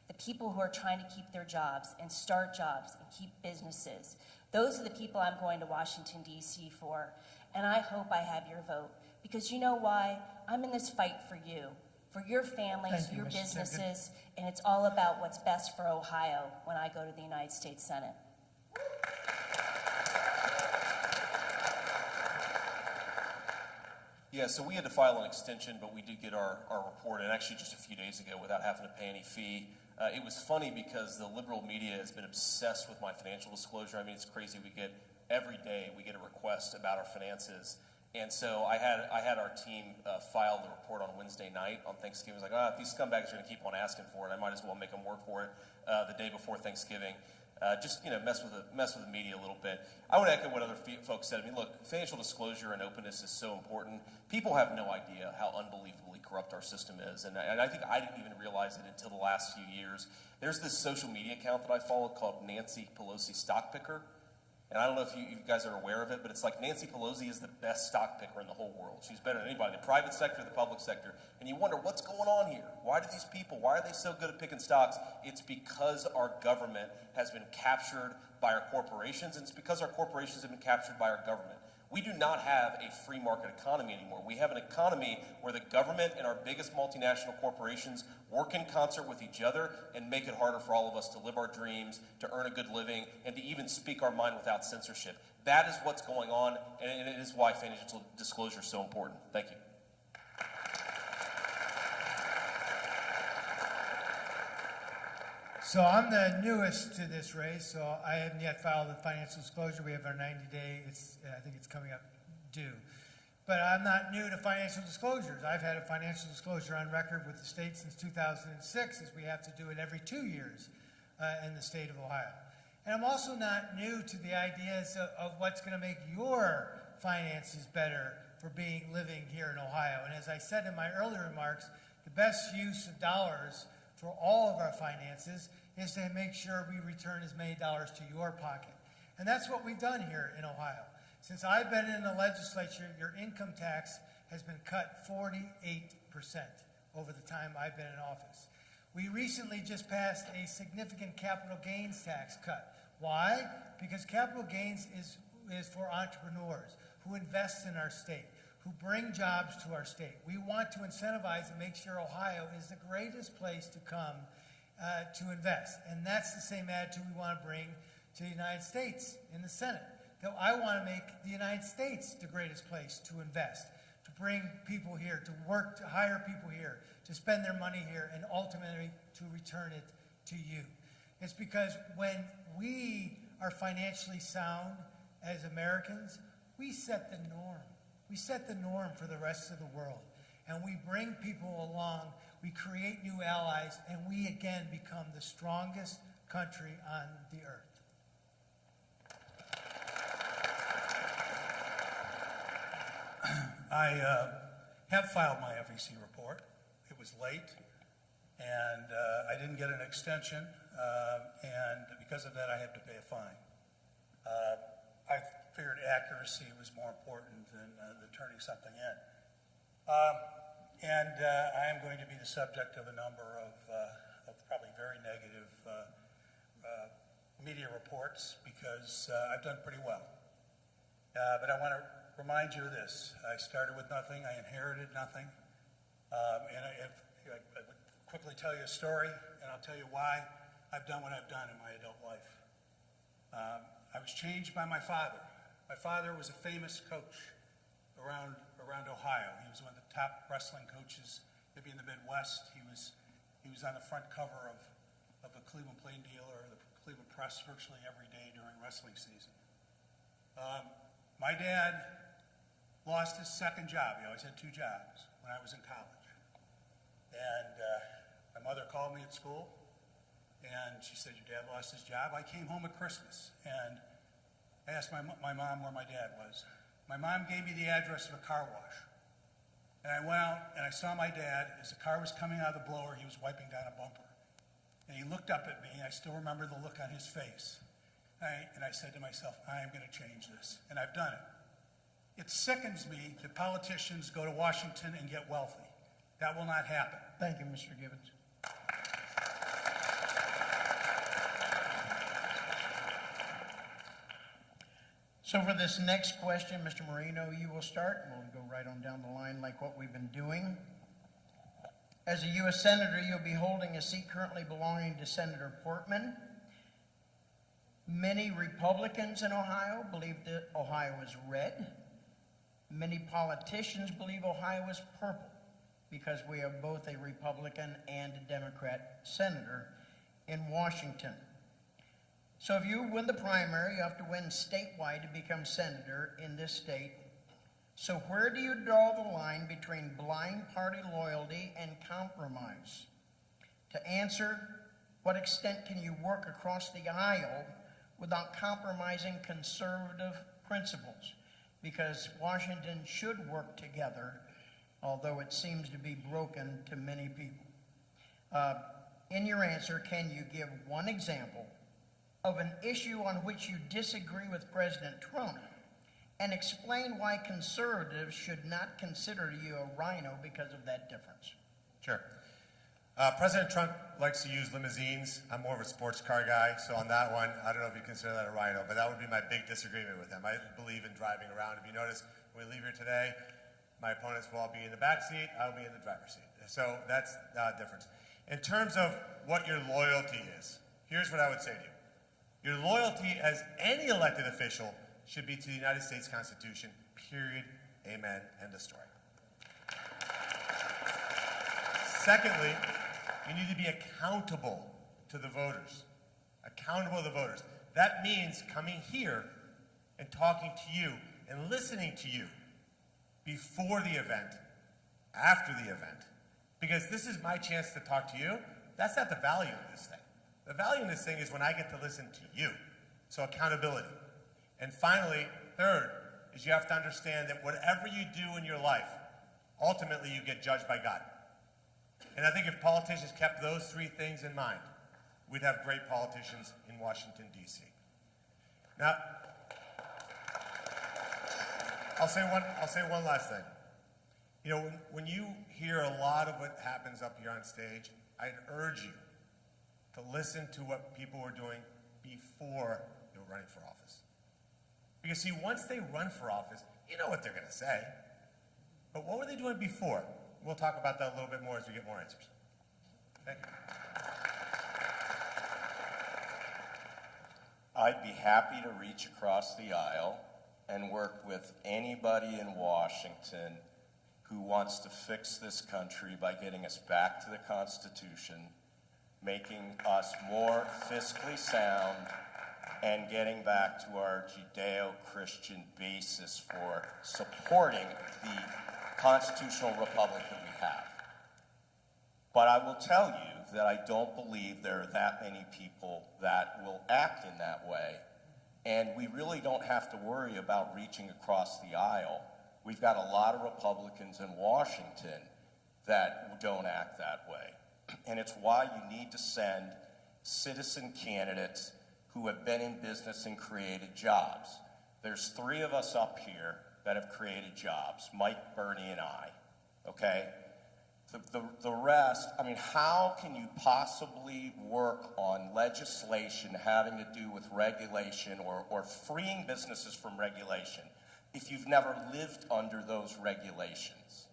the people who are trying to keep their jobs and start jobs and keep businesses. Those are the people I'm going to Washington, D.C. for, and I hope I have your vote, because you know why? I'm in this fight for you, for your families, your businesses, and it's all about what's best for Ohio when I go to the United States Senate. Yeah, so we had to file an extension, but we did get our report, and actually just a few days ago without having to pay any fee. It was funny because the liberal media has been obsessed with my financial disclosure. I mean, it's crazy. Every day we get a request about our finances. And so I had our team file the report on Wednesday night on Thanksgiving. I was like, if these scumbags are going to keep on asking for it, I might as well make them work for it the day before Thanksgiving. Just mess with the media a little bit. I would echo what other folks said. I mean, look, financial disclosure and openness is so important. People have no idea how unbelievably corrupt our system is, and I think I didn't even realize it until the last few years. There's this social media account that I follow called Nancy Pelosi Stock Picker, and I don't know if you guys are aware of it, but it's like Nancy Pelosi is the best stock picker in the whole world. She's better than anybody, the private sector, the public sector, and you wonder what's going on here. Why are they so good at picking stocks? It's because our government has been captured by our corporations, and it's because our corporations have been captured by our government. We do not have a free market economy anymore. We have an economy where the government and our biggest multinational corporations work in concert with each other and make it harder for all of us to live our dreams, to earn a good living, and to even speak our mind without censorship. That is what's going on, and it is why financial disclosure is so important. Thank you. So I'm the newest to this race, so I haven't yet filed the financial disclosure. We have our 90-day, I think it's coming up due. But I'm not new to financial disclosures. I've had a financial disclosure on record with the state since 2006, as we have to do it every 2 years in the state of Ohio. And I'm also not new to the ideas of what's going to make your finances better for living here in Ohio. And as I said in my earlier remarks, the best use of dollars for all of our finances is to make sure we return as many dollars to your pocket. And that's what we've done here in Ohio. Since I've been in the legislature, your income tax has been cut 48% over the time I've been in office. We recently just passed a significant capital gains tax cut. Why? Because capital gains is for entrepreneurs who invest in our state, who bring jobs to our state. We want to incentivize and make sure Ohio is the greatest place to come to invest. And that's the same attitude we want to bring to the United States in the Senate. That I want to make the United States the greatest place to invest, to bring people here, to work, to hire people here, to spend their money here, and ultimately to return it to you. It's because when we are financially sound as Americans, we set the norm. We set the norm for the rest of the world. And we bring people along, we create new allies, and we again become the strongest country on the earth. I have filed my FEC report. It was late, and I didn't get an extension, and because of that, I had to pay a fine. I figured accuracy was more important than turning something in. And I am going to be the subject of a number of probably very negative media reports because I've done pretty well. But I want to remind you of this. I started with nothing. I inherited nothing. And I would quickly tell you a story, and I'll tell you why I've done what I've done in my adult life. I was changed by my father. My father was a famous coach around Ohio. He was one of the top wrestling coaches, maybe in the Midwest. He was on the front cover of the Cleveland Plain Dealer, the Cleveland Press, virtually every day during wrestling season. My dad lost his second job. He always had two jobs when I was in college. And my mother called me at school, and she said, your dad lost his job. I came home at Christmas, and I asked my mom where my dad was. My mom gave me the address of a car wash. And I went out, and I saw my dad. As the car was coming out of the blower, he was wiping down a bumper. And he looked up at me, and I still remember the look on his face. And I said to myself, I am going to change this. And I've done it. It sickens me that politicians go to Washington and get wealthy. That will not happen. Thank you, Mr. Gibbons. So for this next question, Mr. Marino, you will start. We'll go right on down the line like what we've been doing. As a U.S. Senator, you'll be holding a seat currently belonging to Senator Portman. Many Republicans in Ohio believe that Ohio is red. Many politicians believe Ohio is purple because we have both a Republican and a Democrat senator in Washington. So if you win the primary, you have to win statewide to become senator in this state. So where do you draw the line between blind party loyalty and compromise? To answer, what extent can you work across the aisle without compromising conservative principles? Because Washington should work together, although it seems to be broken to many people. In your answer, can you give one example of an issue on which you disagree with President Trump and explain why conservatives should not consider you a rhino because of that difference? Sure. President Trump likes to use limousines. I'm more of a sports car guy, so on that one, I don't know if you consider that a rhino, but that would be my big disagreement with him. I believe in driving around. If you notice, when we leave here today, my opponents will all be in the back seat, I'll be in the driver's seat. So that's the difference. In terms of what your loyalty is, here's what I would say to you. Your loyalty as any elected official should be to the United States Constitution, period, amen, end of story. Secondly, you need to be accountable to the voters. Accountable to the voters. That means coming here and talking to you and listening to you before the event, after the event, because this is my chance to talk to you. That's not the value of this thing. The value in this thing is when I get to listen to you. So accountability. And finally, third, is you have to understand that whatever you do in your life, ultimately you get judged by God. And I think if politicians kept those three things in mind, we'd have great politicians in Washington, D.C. Now, I'll say one last thing. You know, when you hear a lot of what happens up here on stage, I'd urge you to listen to what people were doing before they were running for office. Because see, once they run for office, you know what they're going to say. But what were they doing before? We'll talk about that a little bit more as we get more answers. Thank you. I'd be happy to reach across the aisle and work with anybody in Washington who wants to fix this country by getting us back to the Constitution, making us more fiscally sound, and getting back to our Judeo-Christian basis for supporting the constitutional republic that we have. But I will tell you that I don't believe there are that many people that will act in that way, and we really don't have to worry about reaching across the aisle. We've got a lot of Republicans in Washington that don't act that way. And it's why you need to send citizen candidates who have been in business and created jobs. There's 3 of us up here that have created jobs, Mike, Bernie, and I, okay? The rest, I mean, how can you possibly work on legislation having to do with regulation or freeing businesses from regulation if you've never lived under those regulations?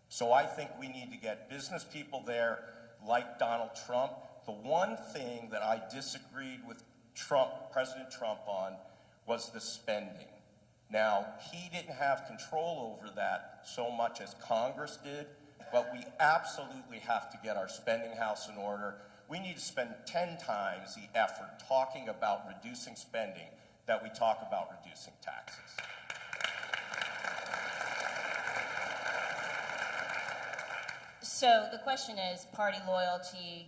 So I think we need to get business people there like Donald Trump. The one thing that I disagreed with President Trump on was the spending. Now, he didn't have control over that so much as Congress did, but we absolutely have to get our spending house in order. We need to spend 10 times the effort talking about reducing spending that we talk about reducing taxes. So the question is party loyalty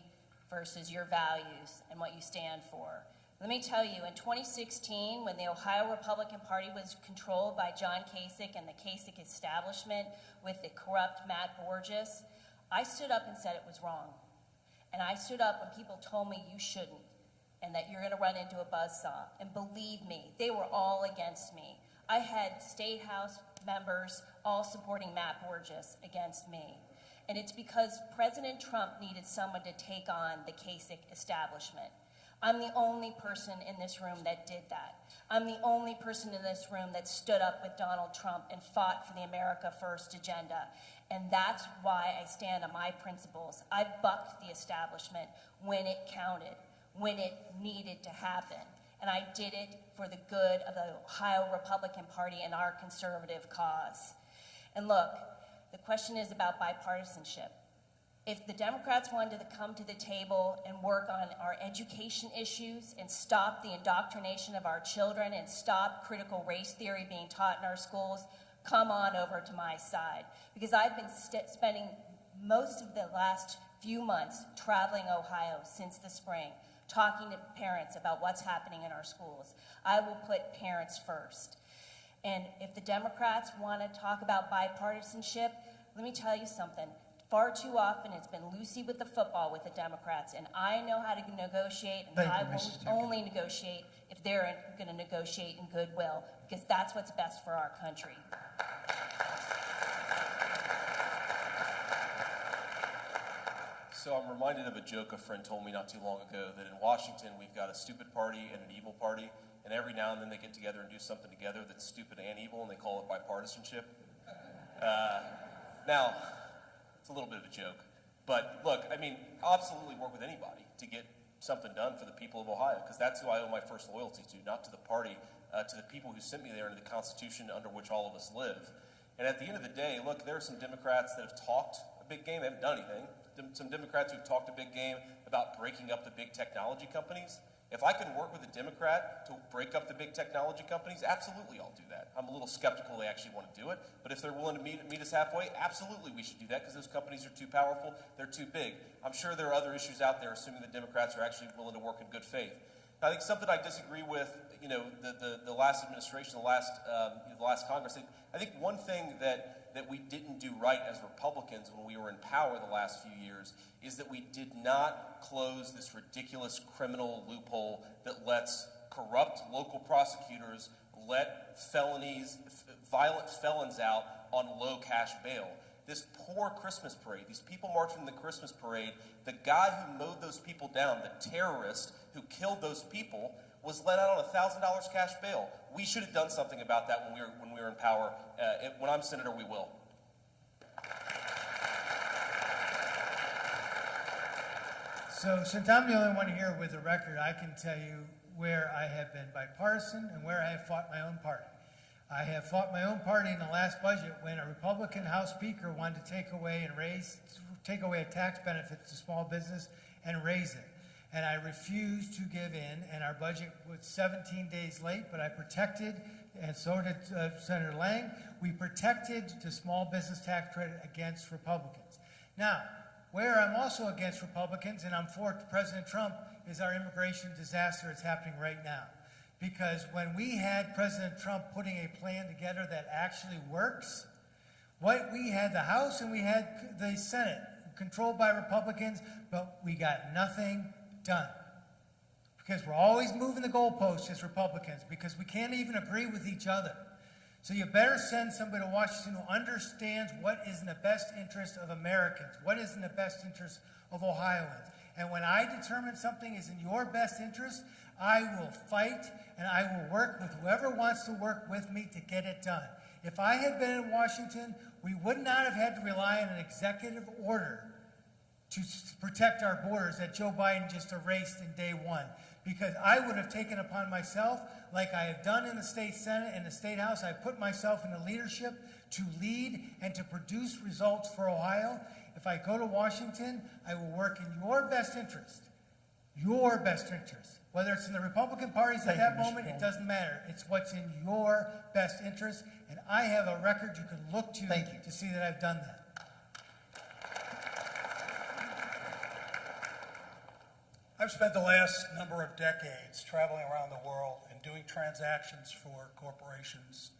versus your values and what you stand for. Let me tell you, in 2016, when the Ohio Republican Party was controlled by John Kasich and the Kasich establishment with the corrupt Matt Borges, I stood up and said it was wrong. And I stood up when people told me you shouldn't and that you're going to run into a buzzsaw. And believe me, they were all against me. I had State House members all supporting Matt Borges against me. And it's because President Trump needed someone to take on the Kasich establishment. I'm the only person in this room that did that. I'm the only person in this room that stood up with Donald Trump and fought for the America First agenda. And that's why I stand on my principles. I bucked the establishment when it counted, when it needed to happen. And I did it for the good of the Ohio Republican Party and our conservative cause. And look, the question is about bipartisanship. If the Democrats wanted to come to the table and work on our education issues and stop the indoctrination of our children and stop critical race theory being taught in our schools, come on over to my side. Because I've been spending most of the last few months traveling Ohio since the spring, talking to parents about what's happening in our schools. I will put parents first. And if the Democrats want to talk about bipartisanship, let me tell you something. Far too often it's been Lucy with the football with the Democrats, and I know how to negotiate, and I will only negotiate if they're going to negotiate in goodwill, because that's what's best for our country. So I'm reminded of a joke a friend told me not too long ago, that in Washington we've got a stupid party and an evil party, and every now and then they get together and do something together that's stupid and evil, and they call it bipartisanship. Now, it's a little bit of a joke, but look, I mean, I'll absolutely work with anybody to get something done for the people of Ohio, because that's who I owe my first loyalty to, not to the party, to the people who sent me there and to the Constitution under which all of us live. And at the end of the day, look, there are some Democrats that have talked a big game, haven't done anything. Some Democrats who've talked a big game about breaking up the big technology companies. If I can work with a Democrat to break up the big technology companies, absolutely I'll do that. I'm a little skeptical they actually want to do it, but if they're willing to meet us halfway, absolutely we should do that because those companies are too powerful, they're too big. I'm sure there are other issues out there, assuming the Democrats are actually willing to work in good faith. I think something I disagree with, the last administration, the last Congress. I think one thing that we didn't do right as Republicans when we were in power the last few years is that we did not close this ridiculous criminal loophole that lets corrupt local prosecutors let violent felons out on low cash bail. This poor Christmas parade, these people marching in the Christmas parade, the guy who mowed those people down, the terrorist who killed those people, was let out on $1,000 cash bail. We should have done something about that when we were in power. When I'm senator, we will. So since I'm the only one here with a record, I can tell you where I have been bipartisan and where I have fought my own party. I have fought my own party in the last budget when a Republican House Speaker wanted to take away a tax benefit to small business and raise it. And I refused to give in, and our budget was 17 days late, but I protected, and so did Senator Lang, we protected the small business tax credit against Republicans. Now, where I'm also against Republicans, and I'm for President Trump, is our immigration disaster that's happening right now. Because when we had President Trump putting a plan together that actually works, we had the House and we had the Senate controlled by Republicans, but we got nothing done. Because we're always moving the goalposts as Republicans, because we can't even agree with each other. So you better send somebody to Washington who understands what is in the best interest of Americans, what is in the best interest of Ohioans. And when I determine something is in your best interest, I will fight and I will work with whoever wants to work with me to get it done. If I had been in Washington, we would not have had to rely on an executive order to protect our borders that Joe Biden just erased in day one. Because I would have taken upon myself, like I have done in the state Senate and the state House, I put myself in the leadership to lead and to produce results for Ohio. If I go to Washington, I will work in your best interest. Your best interest. Whether it's in the Republican parties at that moment, it doesn't matter. It's what's in your best interest. And I have a record you can look to see that I've done that. I've spent the last number of decades traveling around the world and doing transactions for corporations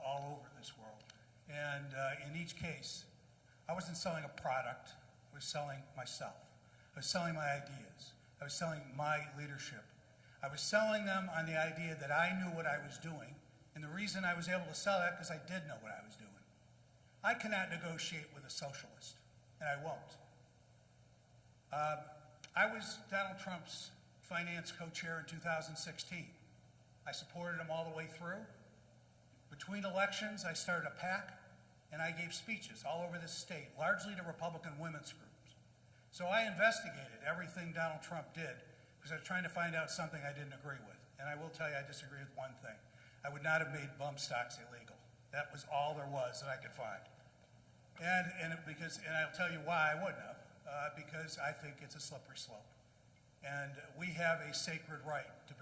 all over this world. And in each case, I wasn't selling a product, I was selling myself. I was selling my ideas. I was selling my leadership. I was selling them on the idea that I knew what I was doing, and the reason I was able to sell that because I did know what I was doing. I cannot negotiate with a socialist, and I won't. I was Donald Trump's finance co-chair in 2016. I supported him all the way through. Between elections, I started a PAC, and I gave speeches all over this state, largely to Republican women's groups. So I investigated everything Donald Trump did because I was trying to find out something I didn't agree with. And I will tell you, I disagree with one thing. I would not have made bump stocks illegal. That was all there was that I could find. And I'll tell you why I wouldn't have. Because I think it's a slippery slope. And we have a sacred right to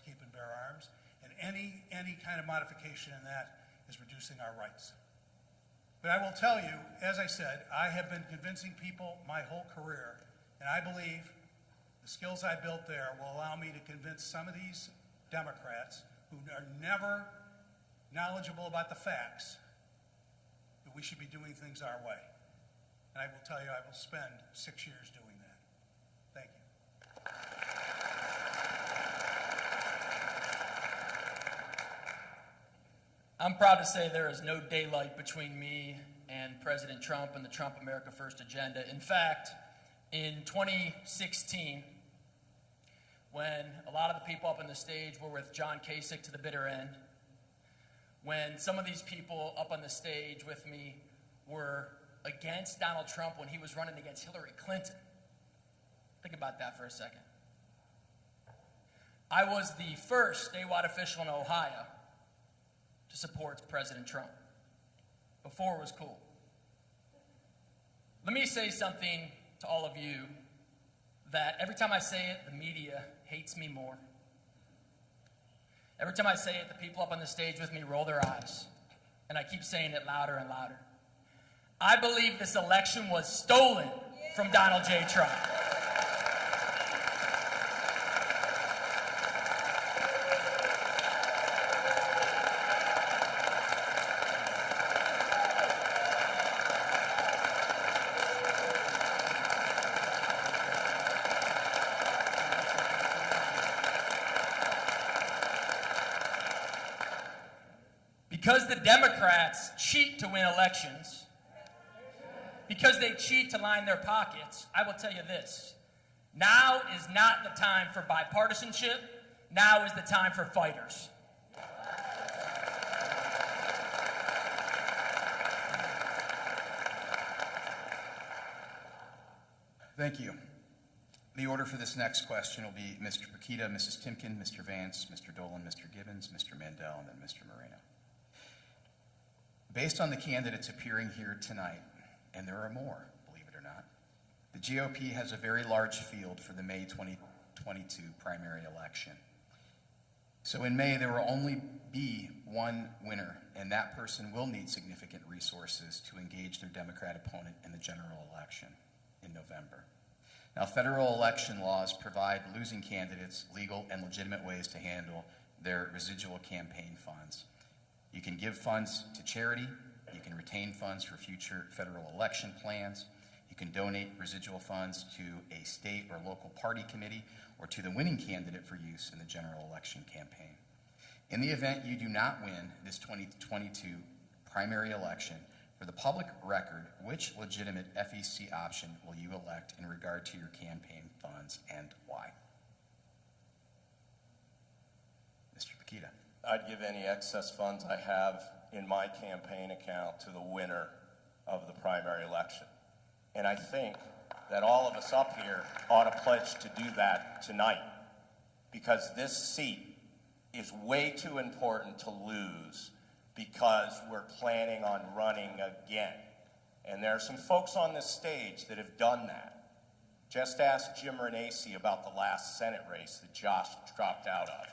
keep and bear arms, and any kind of modification in that is reducing our rights. But I will tell you, as I said, I have been convincing people my whole career, and I believe the skills I built there will allow me to convince some of these Democrats who are never knowledgeable about the facts that we should be doing things our way. And I will tell you, I will spend 6 years doing that. Thank you. I'm proud to say there is no daylight between me and President Trump and the Trump America First agenda. In fact, in 2016, when a lot of the people up on the stage were with John Kasich to the bitter end, when some of these people up on the stage with me were against Donald Trump when he was running against Hillary Clinton. Think about that for a second. I was the first statewide official in Ohio to support President Trump. Before it was cool. Let me say something to all of you that every time I say it, the media hates me more. Every time I say it, the people up on the stage with me roll their eyes, and I keep saying it louder and louder. I believe this election was stolen from Donald J. Trump. Because the Democrats cheat to win elections, because they cheat to line their pockets, I will tell you this. Now is not the time for bipartisanship. Now is the time for fighters. Thank you. The order for this next question will be Mr. Paquita, Mrs. Timken, Mr. Vance, Mr. Dolan, Mr. Gibbons, Mr. Mandel, and then Mr. Moreno. Based on the candidates appearing here tonight, and there are more, believe it or not, the GOP has a very large field for the May 2022 primary election. So in May, there will only be one winner, and that person will need significant resources to engage their Democrat opponent in the general election in November. Now, federal election laws provide losing candidates legal and legitimate ways to handle their residual campaign funds. You can give funds to charity, you can retain funds for future federal election plans, you can donate residual funds to a state or local party committee or to the winning candidate for use in the general election campaign. In the event you do not win this 2022 primary election, for the public record, which legitimate FEC option will you elect in regard to your campaign funds and why? Mr. Paquita. I'd give any excess funds I have in my campaign account to the winner of the primary election. And I think that all of us up here ought to pledge to do that tonight, because this seat is way too important to lose because we're planning on running again. And there are some folks on this stage that have done that. Just ask Jim Renacci about the last Senate race that Josh dropped out of.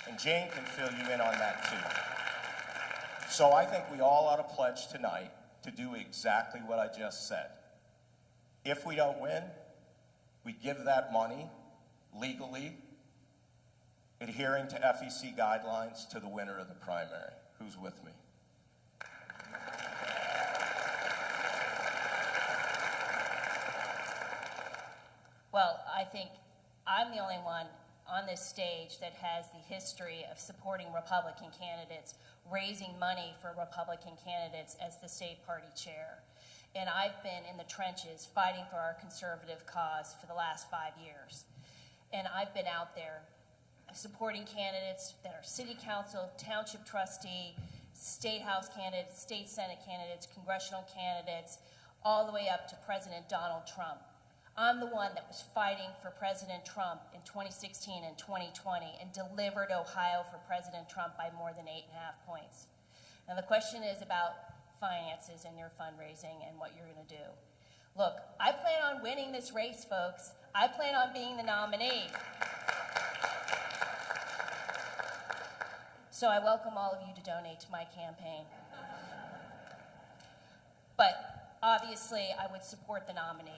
And Jane can fill you in on that too. So I think we all ought to pledge tonight to do exactly what I just said. If we don't win, we give that money legally, adhering to FEC guidelines, to the winner of the primary. Who's with me? Well, I think I'm the only one on this stage that has the history of supporting Republican candidates, raising money for Republican candidates as the state party chair. And I've been in the trenches fighting for our conservative cause for the last 5 years. And I've been out there supporting candidates that are city council, township trustee, state house candidates, state senate candidates, congressional candidates, all the way up to President Donald Trump. I'm the one that was fighting for President Trump in 2016 and 2020 and delivered Ohio for President Trump by more than 8.5 points. Now the question is about finances and your fundraising and what you're going to do. Look, I plan on winning this race, folks. I plan on being the nominee. So I welcome all of you to donate to my campaign. But obviously, I would support the nominee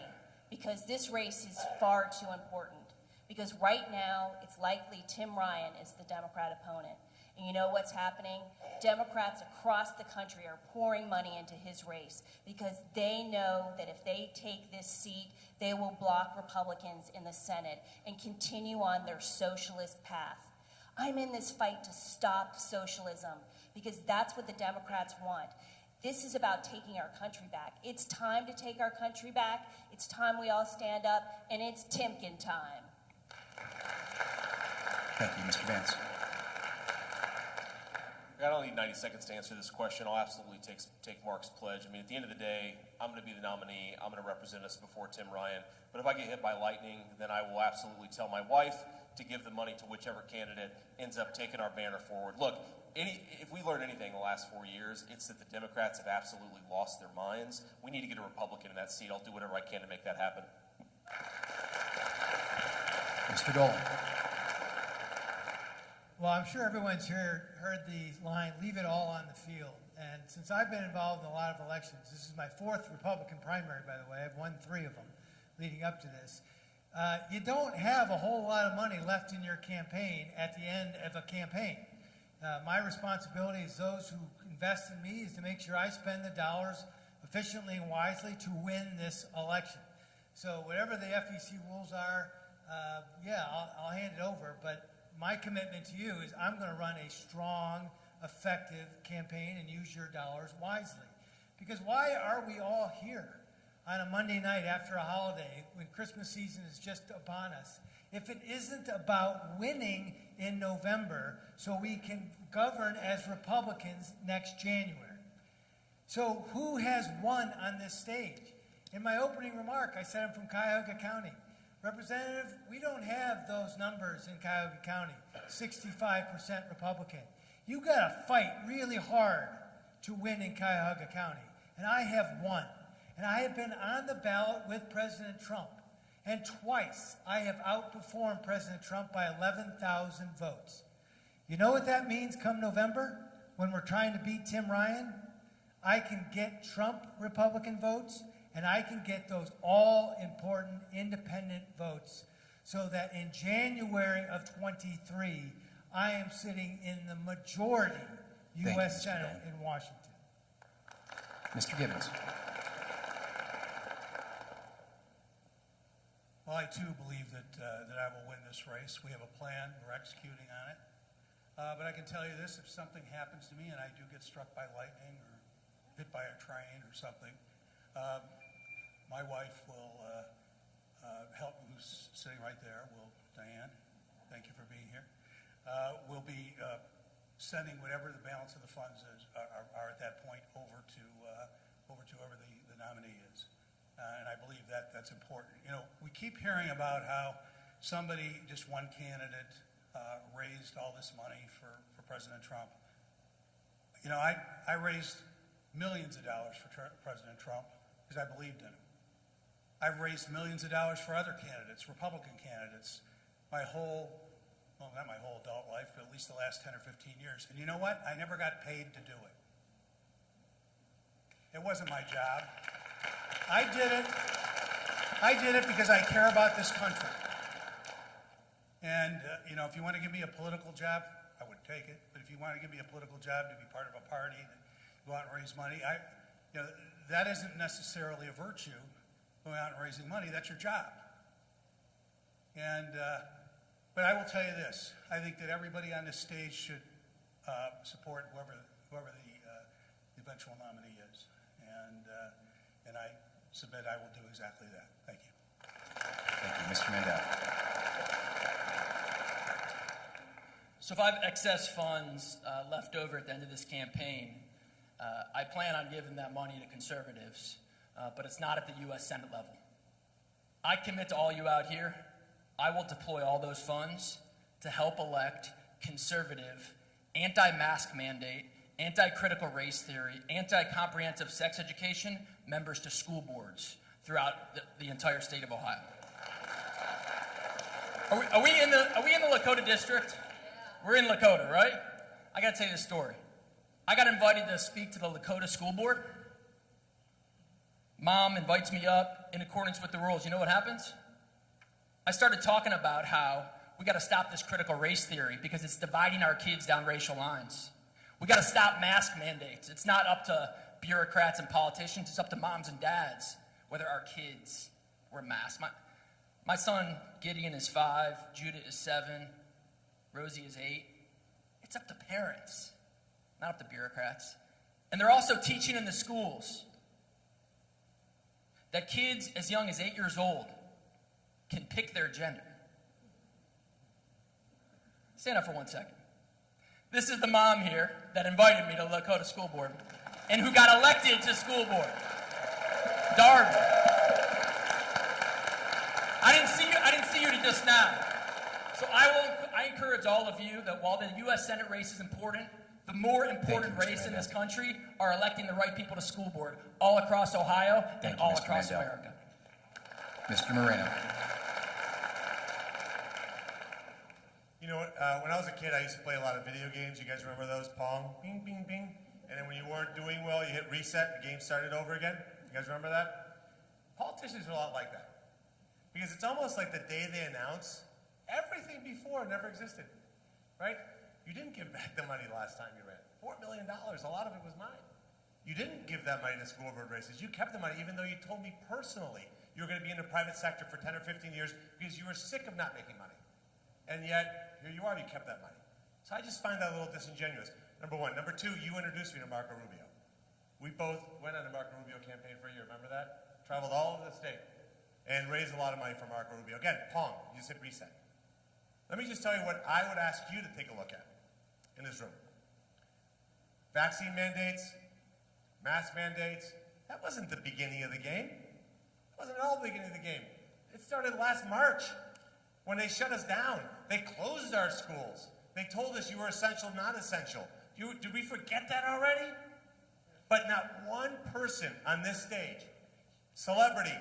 because this race is far too important. Because right now, it's likely Tim Ryan is the Democrat opponent. And you know what's happening? Democrats across the country are pouring money into his race because they know that if they take this seat, they will block Republicans in the Senate and continue on their socialist path. I'm in this fight to stop socialism because that's what the Democrats want. This is about taking our country back. It's time to take our country back. It's time we all stand up, and it's Timken time. Thank you, Mr. Vance. I don't need 90 seconds to answer this question. I'll absolutely take Mark's pledge. I mean, at the end of the day, I'm going to be the nominee. I'm going to represent us before Tim Ryan. But if I get hit by lightning, then I will absolutely tell my wife to give the money to whichever candidate ends up taking our banner forward. Look, if we learned anything in the last 4 years, it's that the Democrats have absolutely lost their minds. We need to get a Republican in that seat. I'll do whatever I can to make that happen. Mr. Dolan. Well, I'm sure everyone's heard the line, leave it all on the field. And since I've been involved in a lot of elections, this is my fourth Republican primary, by the way. I've won 3 of them leading up to this. You don't have a whole lot of money left in your campaign at the end of a campaign. My responsibility as those who invest in me is to make sure I spend the dollars efficiently and wisely to win this election. So whatever the FEC rules are, I'll hand it over. But my commitment to you is I'm going to run a strong, effective campaign and use your dollars wisely. Because why are we all here on a Monday night after a holiday when Christmas season is just upon us if it isn't about winning in November so we can govern as Republicans next January? So who has won on this stage? In my opening remark, I said I'm from Cuyahoga County. Representative, we don't have those numbers in Cuyahoga County, 65% Republican. You got to fight really hard to win in Cuyahoga County, and I have won. And I have been on the ballot with President Trump, and twice I have outperformed President Trump by 11,000 votes. You know what that means come November when we're trying to beat Tim Ryan? I can get Trump Republican votes, and I can get those all-important independent votes so that in January of 23, I am sitting in the majority U.S. Senate in Washington. Mr. Gibbons. Well, I too believe that I will win this race. We have a plan. We're executing on it. But I can tell you this, if something happens to me and I do get struck by lightning or hit by a train or something, my wife will help, who's sitting right there, Diane, thank you for being here, will be sending whatever the balance of the funds are at that point over to whoever the nominee is. And I believe that's important. You know, we keep hearing about how somebody, just one candidate, raised all this money for President Trump. You know, I raised millions of dollars for President Trump because I believed in him. I've raised millions of dollars for other candidates, Republican candidates, not my whole adult life, but at least the last 10 or 15 years. And you know what? I never got paid to do it. It wasn't my job. I did it because I care about this country. And, you know, if you want to give me a political job, I would take it. But if you want to give me a political job to be part of a party, to go out and raise money, that isn't necessarily a virtue, going out and raising money. That's your job. And, but I will tell you this. I think that everybody on this stage should support whoever the eventual nominee is. And I submit I will do exactly that. Thank you. Thank you. Mr. Mandel. So if I have excess funds left over at the end of this campaign, I plan on giving that money to conservatives, but it's not at the U.S. Senate level. I commit to all you out here, I will deploy all those funds to help elect conservative, anti-mask mandate, anti-critical race theory, anti-comprehensive sex education members to school boards throughout the entire state of Ohio. Are we in the Lakota district? We're in Lakota, right? I got to tell you this story. I got invited to speak to the Lakota school board. Mom invites me up in accordance with the rules. You know what happens? I started talking about how we got to stop this critical race theory because it's dividing our kids down racial lines. We got to stop mask mandates. It's not up to bureaucrats and politicians. It's up to moms and dads whether our kids wear masks. My son Gideon is 5, Judah is 7, Rosie is 8. It's up to parents, not up to bureaucrats. And they're also teaching in the schools that kids as young as 8 years old can pick their gender. Stand up for 1 second. This is the mom here that invited me to the Lakota School Board and who got elected to school board. Darby. I didn't see you to just now. So I encourage all of you that while the U.S. Senate race is important, the more important race in this country are electing the right people to school board all across Ohio and all across America. Mr. Moreno. You know, when I was a kid, I used to play a lot of video games. You guys remember those? Pong, bing, bing, bing. And then when you weren't doing well, you hit reset, the game started over again. You guys remember that? Politicians are a lot like that. Because it's almost like the day they announce, everything before never existed, right? You didn't give back the money last time you ran. $4 million, a lot of it was mine. You didn't give that money to school board races. You kept the money, even though you told me personally you were going to be in the private sector for 10 or 15 years because you were sick of not making money. And yet, here you are, you kept that money. So I just find that a little disingenuous, number one. Number two, you introduced me to Marco Rubio. We both went on the Marco Rubio campaign for a year, remember that? Traveled all over the state and raised a lot of money for Marco Rubio. Again, Pong, you just hit reset. Let me just tell you what I would ask you to take a look at in this room. Vaccine mandates, mask mandates, that wasn't the beginning of the game. It wasn't at all the beginning of the game. It started last March when they shut us down. They closed our schools. They told us you were essential, not essential. Did we forget that already? But not one person on this stage, celebrity,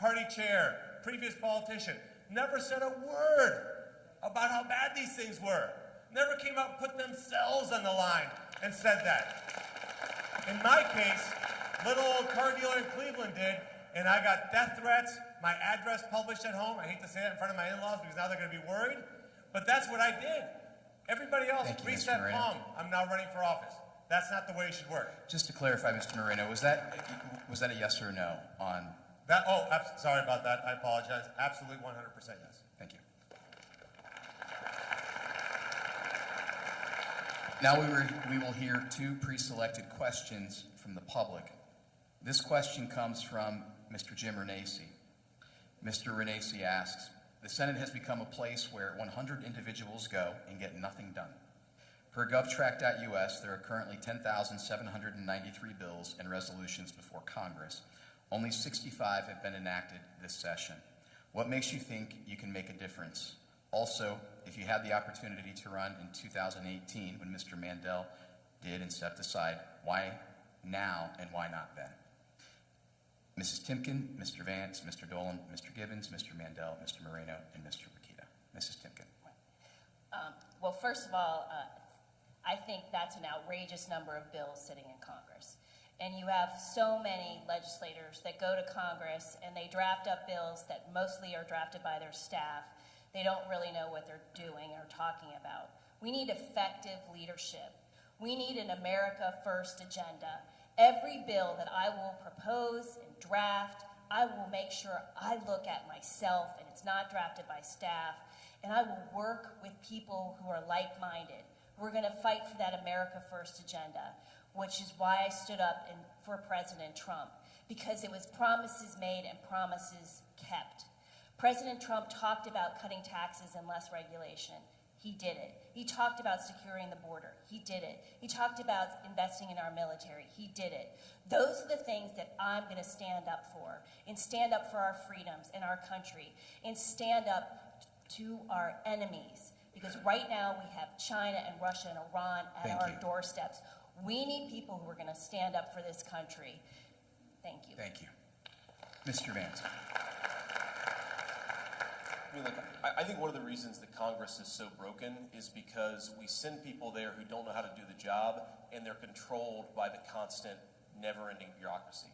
party chair, previous politician, never said a word about how bad these things were. Never came out and put themselves on the line and said that. In my case, little old car dealer in Cleveland did, and I got death threats, my address published at home. I hate to say that in front of my in-laws because now they're going to be worried, but that's what I did. Everybody else, reset Pong. I'm now running for office. That's not the way it should work. Just to clarify, Mr. Moreno, was that a yes or no on that? Oh, sorry about that. I apologize. Absolutely 100% yes. Thank you. Now we will hear two pre-selected questions from the public. This question comes from Mr. Jim Renacci. Mr. Renacci asks, the Senate has become a place where 100 individuals go and get nothing done. Per govtrack.us, there are currently 10,793 bills and resolutions before Congress. Only 65 have been enacted this session. What makes you think you can make a difference? Also, if you had the opportunity to run in 2018 when Mr. Mandel did and stepped aside, why now and why not then? Mrs. Timken, Mr. Vance, Mr. Dolan, Mr. Gibbons, Mr. Mandel, Mr. Moreno, and Mr. Rokita. Mrs. Timken. Well, first of all, I think that's an outrageous number of bills sitting in Congress. And you have so many legislators that go to Congress and they draft up bills that mostly are drafted by their staff. They don't really know what they're doing or talking about. We need effective leadership. We need an America First agenda. Every bill that I will propose and draft, I will make sure I look at myself and it's not drafted by staff, and I will work with people who are like-minded. We're going to fight for that America First agenda, which is why I stood up for President Trump, because it was promises made and promises kept. President Trump talked about cutting taxes and less regulation. He did it. He talked about securing the border. He did it. He talked about investing in our military. He did it. Those are the things that I'm going to stand up for, and stand up for our freedoms and our country, and stand up to our enemies. Because right now we have China and Russia and Iran at our doorsteps. We need people who are going to stand up for this country. Thank you. Thank you. Mr. Vance. I think one of the reasons that Congress is so broken is because we send people there who don't know how to do the job, and they're controlled by the constant, never-ending bureaucracy.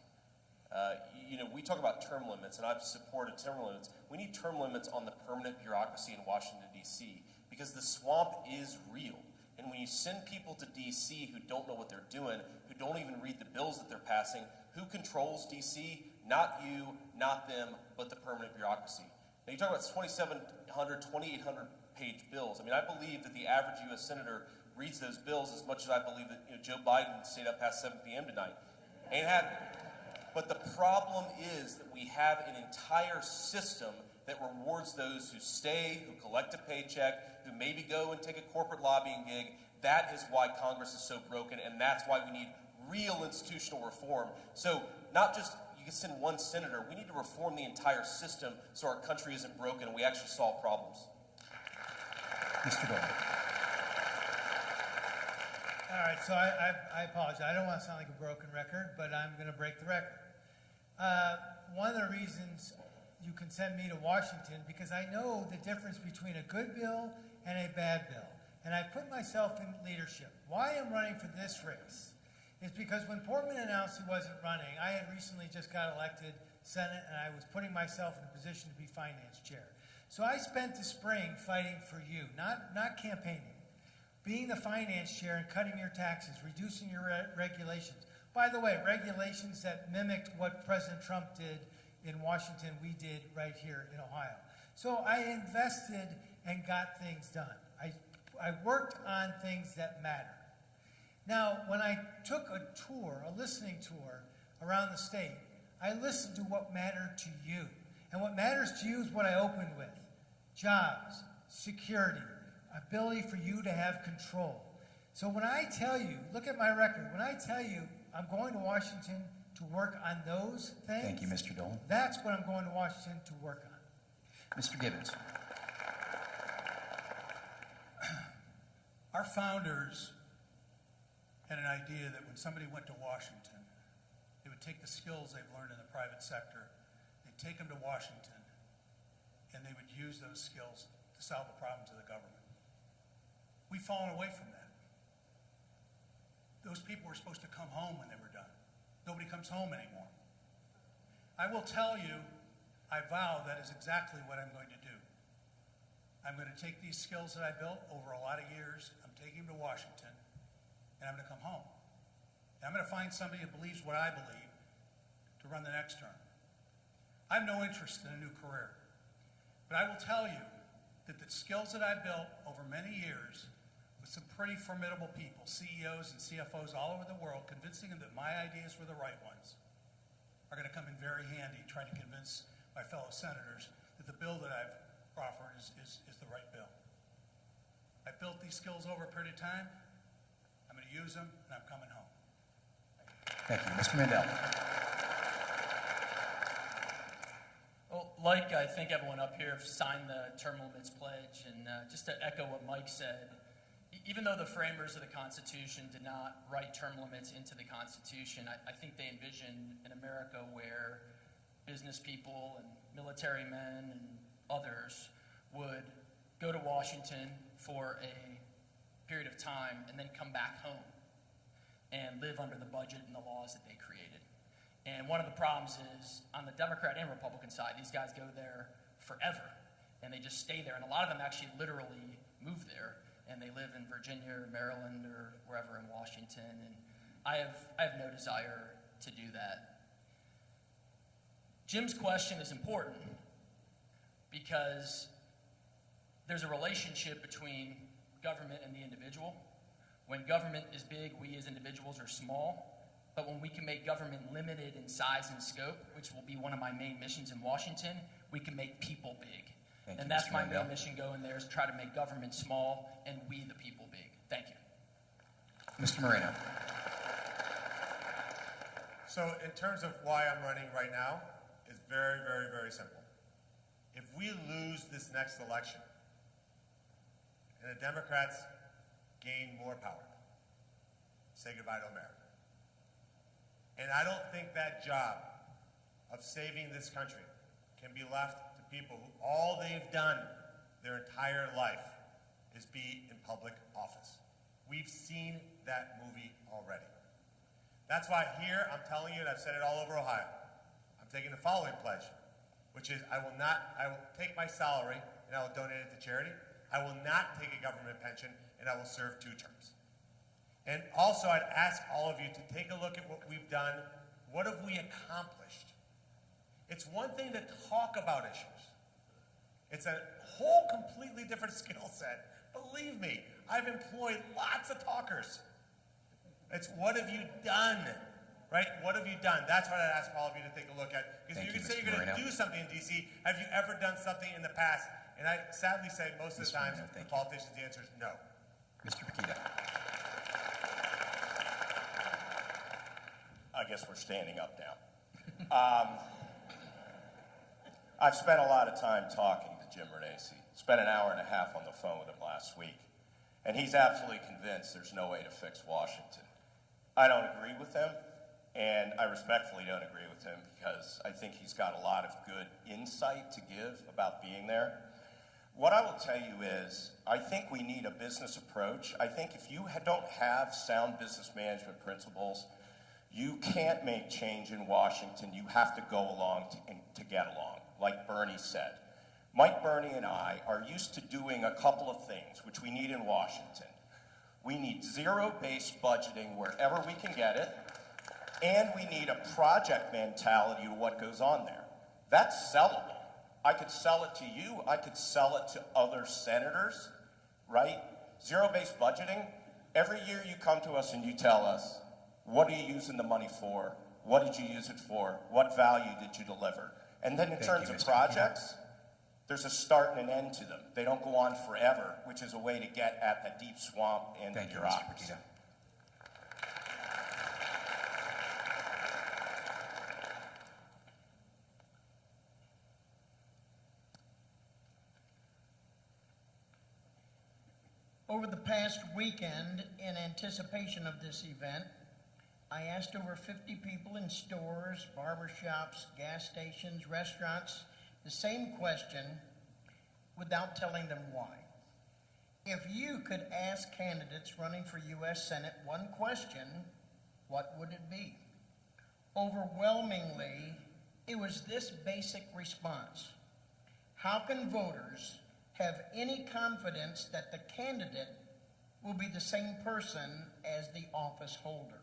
We talk about term limits, and I've supported term limits. We need term limits on the permanent bureaucracy in Washington, D.C., because the swamp is real. And when you send people to D.C. who don't know what they're doing, who don't even read the bills that they're passing, who controls D.C.? Not you, not them, but the permanent bureaucracy. Now, you talk about 2,700, 2,800 page bills. I mean, I believe that the average U.S. Senator reads those bills as much as I believe that Joe Biden stayed up past 7 p.m. tonight. Ain't happening. But the problem is that we have an entire system that rewards those who stay, who collect a paycheck, who maybe go and take a corporate lobbying gig. That is why Congress is so broken, and that's why we need real institutional reform. So not just you can send one senator. We need to reform the entire system so our country isn't broken and we actually solve problems. Mr. Dolan. All right, so I apologize. I don't want to sound like a broken record, but I'm going to break the record. One of the reasons you can send me to Washington, because I know the difference between a good bill and a bad bill. And I put myself in leadership. Why I'm running for this race is because when Portman announced he wasn't running, I had recently just got elected Senate, and I was putting myself in a position to be finance chair. So I spent the spring fighting for you, not campaigning, being the finance chair and cutting your taxes, reducing your regulations. By the way, regulations that mimicked what President Trump did in Washington, we did right here in Ohio. So I invested and got things done. I worked on things that matter. Now, when I took a tour, a listening tour around the state, I listened to what mattered to you. And what matters to you is what I opened with: jobs, security, ability for you to have control. So when I tell you, look at my record, when I tell you I'm going to Washington to work on those things. Thank you, Mr. Dolan. That's what I'm going to Washington to work on. Mr. Gibbons. Our founders had an idea that when somebody went to Washington, they would take the skills they've learned in the private sector, they'd take them to Washington, and they would use those skills to solve the problems of the government. We've fallen away from that. Those people were supposed to come home when they were done. Nobody comes home anymore. I will tell you, I vow that is exactly what I'm going to do. I'm going to take these skills that I built over a lot of years, I'm taking them to Washington, and I'm going to come home. And I'm going to find somebody who believes what I believe to run the next term. I have no interest in a new career. But I will tell you that the skills that I built over many years with some pretty formidable people, CEOs and CFOs all over the world, convincing them that my ideas were the right ones, are going to come in very handy trying to convince my fellow senators that the bill that I've offered is the right bill. I built these skills over a period of time. I'm going to use them, and I'm coming home. Thank you. Mr. Mandel. Well, like I think everyone up here have signed the term limits pledge, and just to echo what Mike said, even though the framers of the Constitution did not write term limits into the Constitution, I think they envisioned an America where business people and military men and others would go to Washington for a period of time and then come back home and live under the budget and the laws that they created. And one of the problems is, on the Democrat and Republican side, these guys go there forever, and they just stay there. And a lot of them actually literally move there, and they live in Virginia or Maryland or wherever in Washington. And I have no desire to do that. Jim's question is important because there's a relationship between government and the individual. When government is big, we as individuals are small. But when we can make government limited in size and scope, which will be one of my main missions in Washington, we can make people big. And that's my main mission going there, is try to make government small and we the people big. Thank you. Mr. Moreno. So in terms of why I'm running right now, it's very, very, very simple. If we lose this next election and the Democrats gain more power, say goodbye to America. And I don't think that job of saving this country can be left to people who all they've done their entire life is be in public office. We've seen that movie already. That's why here I'm telling you, and I've said it all over Ohio, I'm taking the following pledge, which is I will take my salary and I will donate it to charity. I will not take a government pension, and I will serve 2 terms. And also, I'd ask all of you to take a look at what we've done. What have we accomplished? It's one thing to talk about issues. It's a whole completely different skill set. Believe me, I've employed lots of talkers. It's what have you done, right? What have you done? That's what I'd ask all of you to take a look at. Because you can say you're going to do something in D.C. Have you ever done something in the past? And I sadly say most of the times, the politicians, the answer is no. Mr. Pakita. I guess we're standing up now. I've spent a lot of time talking to Jim Renacci. Spent an hour and a half on the phone with him last week. And he's absolutely convinced there's no way to fix Washington. I don't agree with him, and I respectfully don't agree with him because I think he's got a lot of good insight to give about being there. What I will tell you is, I think we need a business approach. I think if you don't have sound business management principles, you can't make change in Washington. You have to go along to get along, like Bernie said. Mike, Bernie, and I are used to doing a couple of things, which we need in Washington. We need zero-based budgeting wherever we can get it, and we need a project mentality to what goes on there. That's sellable. I could sell it to you. I could sell it to other senators, right? Zero-based budgeting. Every year you come to us and you tell us, what are you using the money for? What did you use it for? What value did you deliver? And then in terms of projects, there's a start and an end to them. They don't go on forever, which is a way to get at that deep swamp and bureaucracy. Over the past weekend, in anticipation of this event, I asked over 50 people in stores, barbershops, gas stations, restaurants, the same question without telling them why. If you could ask candidates running for U.S. Senate one question, what would it be? Overwhelmingly, it was this basic response: how can voters have any confidence that the candidate will be the same person as the office holder?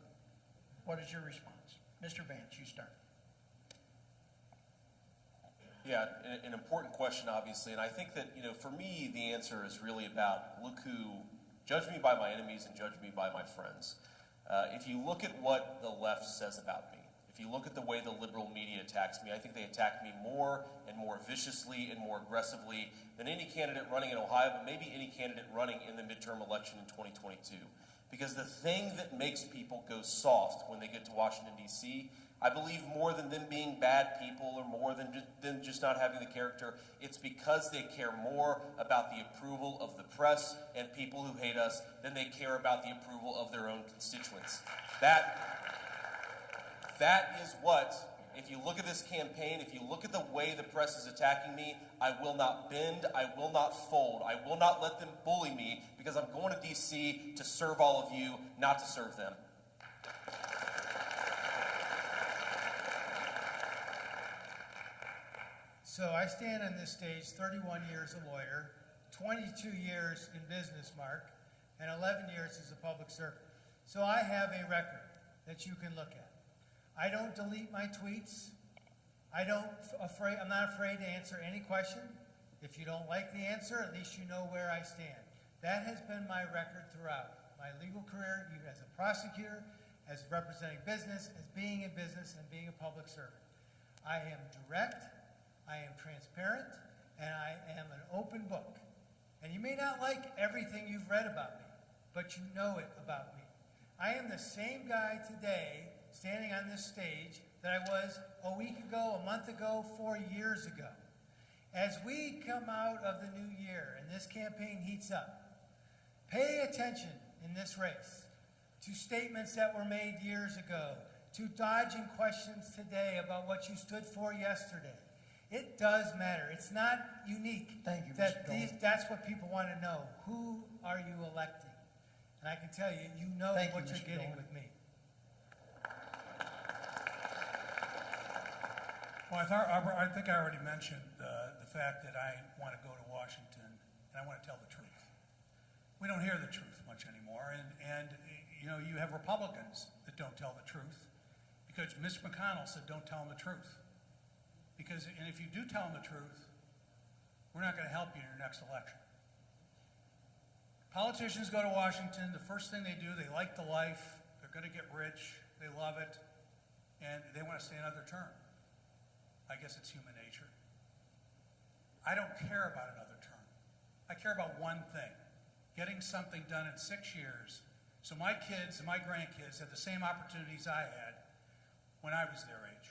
What is your response? Mr. Vance, you start. Yeah, an important question, obviously, and I think that, for me, the answer is really about judge me by my enemies and judge me by my friends. If you look at what the left says about me, if you look at the way the liberal media attacks me, I think they attack me more and more viciously and more aggressively than any candidate running in Ohio, but maybe any candidate running in the midterm election in 2022. Because the thing that makes people go soft when they get to Washington, D.C., I believe more than them being bad people or more than them just not having the character, it's because they care more about the approval of the press and people who hate us than they care about the approval of their own constituents. That is what, if you look at this campaign, if you look at the way the press is attacking me, I will not bend, I will not fold, I will not let them bully me, because I'm going to D.C. to serve all of you, not to serve them. So I stand on this stage 31 years a lawyer, 22 years in business, Mark, and 11 years as a public servant. So I have a record that you can look at. I don't delete my tweets. I'm not afraid to answer any question. If you don't like the answer, at least you know where I stand. That has been my record throughout my legal career, even as a prosecutor, as representing business, as being in business, and being a public servant. I am direct, I am transparent, and I am an open book. And you may not like everything you've read about me, but you know it about me. I am the same guy today standing on this stage that I was a week ago, a month ago, 4 years ago. As we come out of the new year and this campaign heats up, pay attention in this race to statements that were made years ago, to dodging questions today about what you stood for yesterday. It does matter. It's not unique. Thank you, That's what people want to know. Who are you electing? And I can tell you, you know what you're getting with me. Well, I think I already mentioned the fact that I want to go to Washington and I want to tell the truth. We don't hear the truth much anymore, and you have Republicans that don't tell the truth because Mitch McConnell said don't tell them the truth. And if you do tell them the truth, we're not going to help you in your next election. Politicians go to Washington, the first thing they do, they like the life, they're going to get rich, they love it, and they want to stay another term. I guess it's human nature. I don't care about another term. I care about one thing, getting something done in 6 years so my kids and my grandkids have the same opportunities I had when I was their age.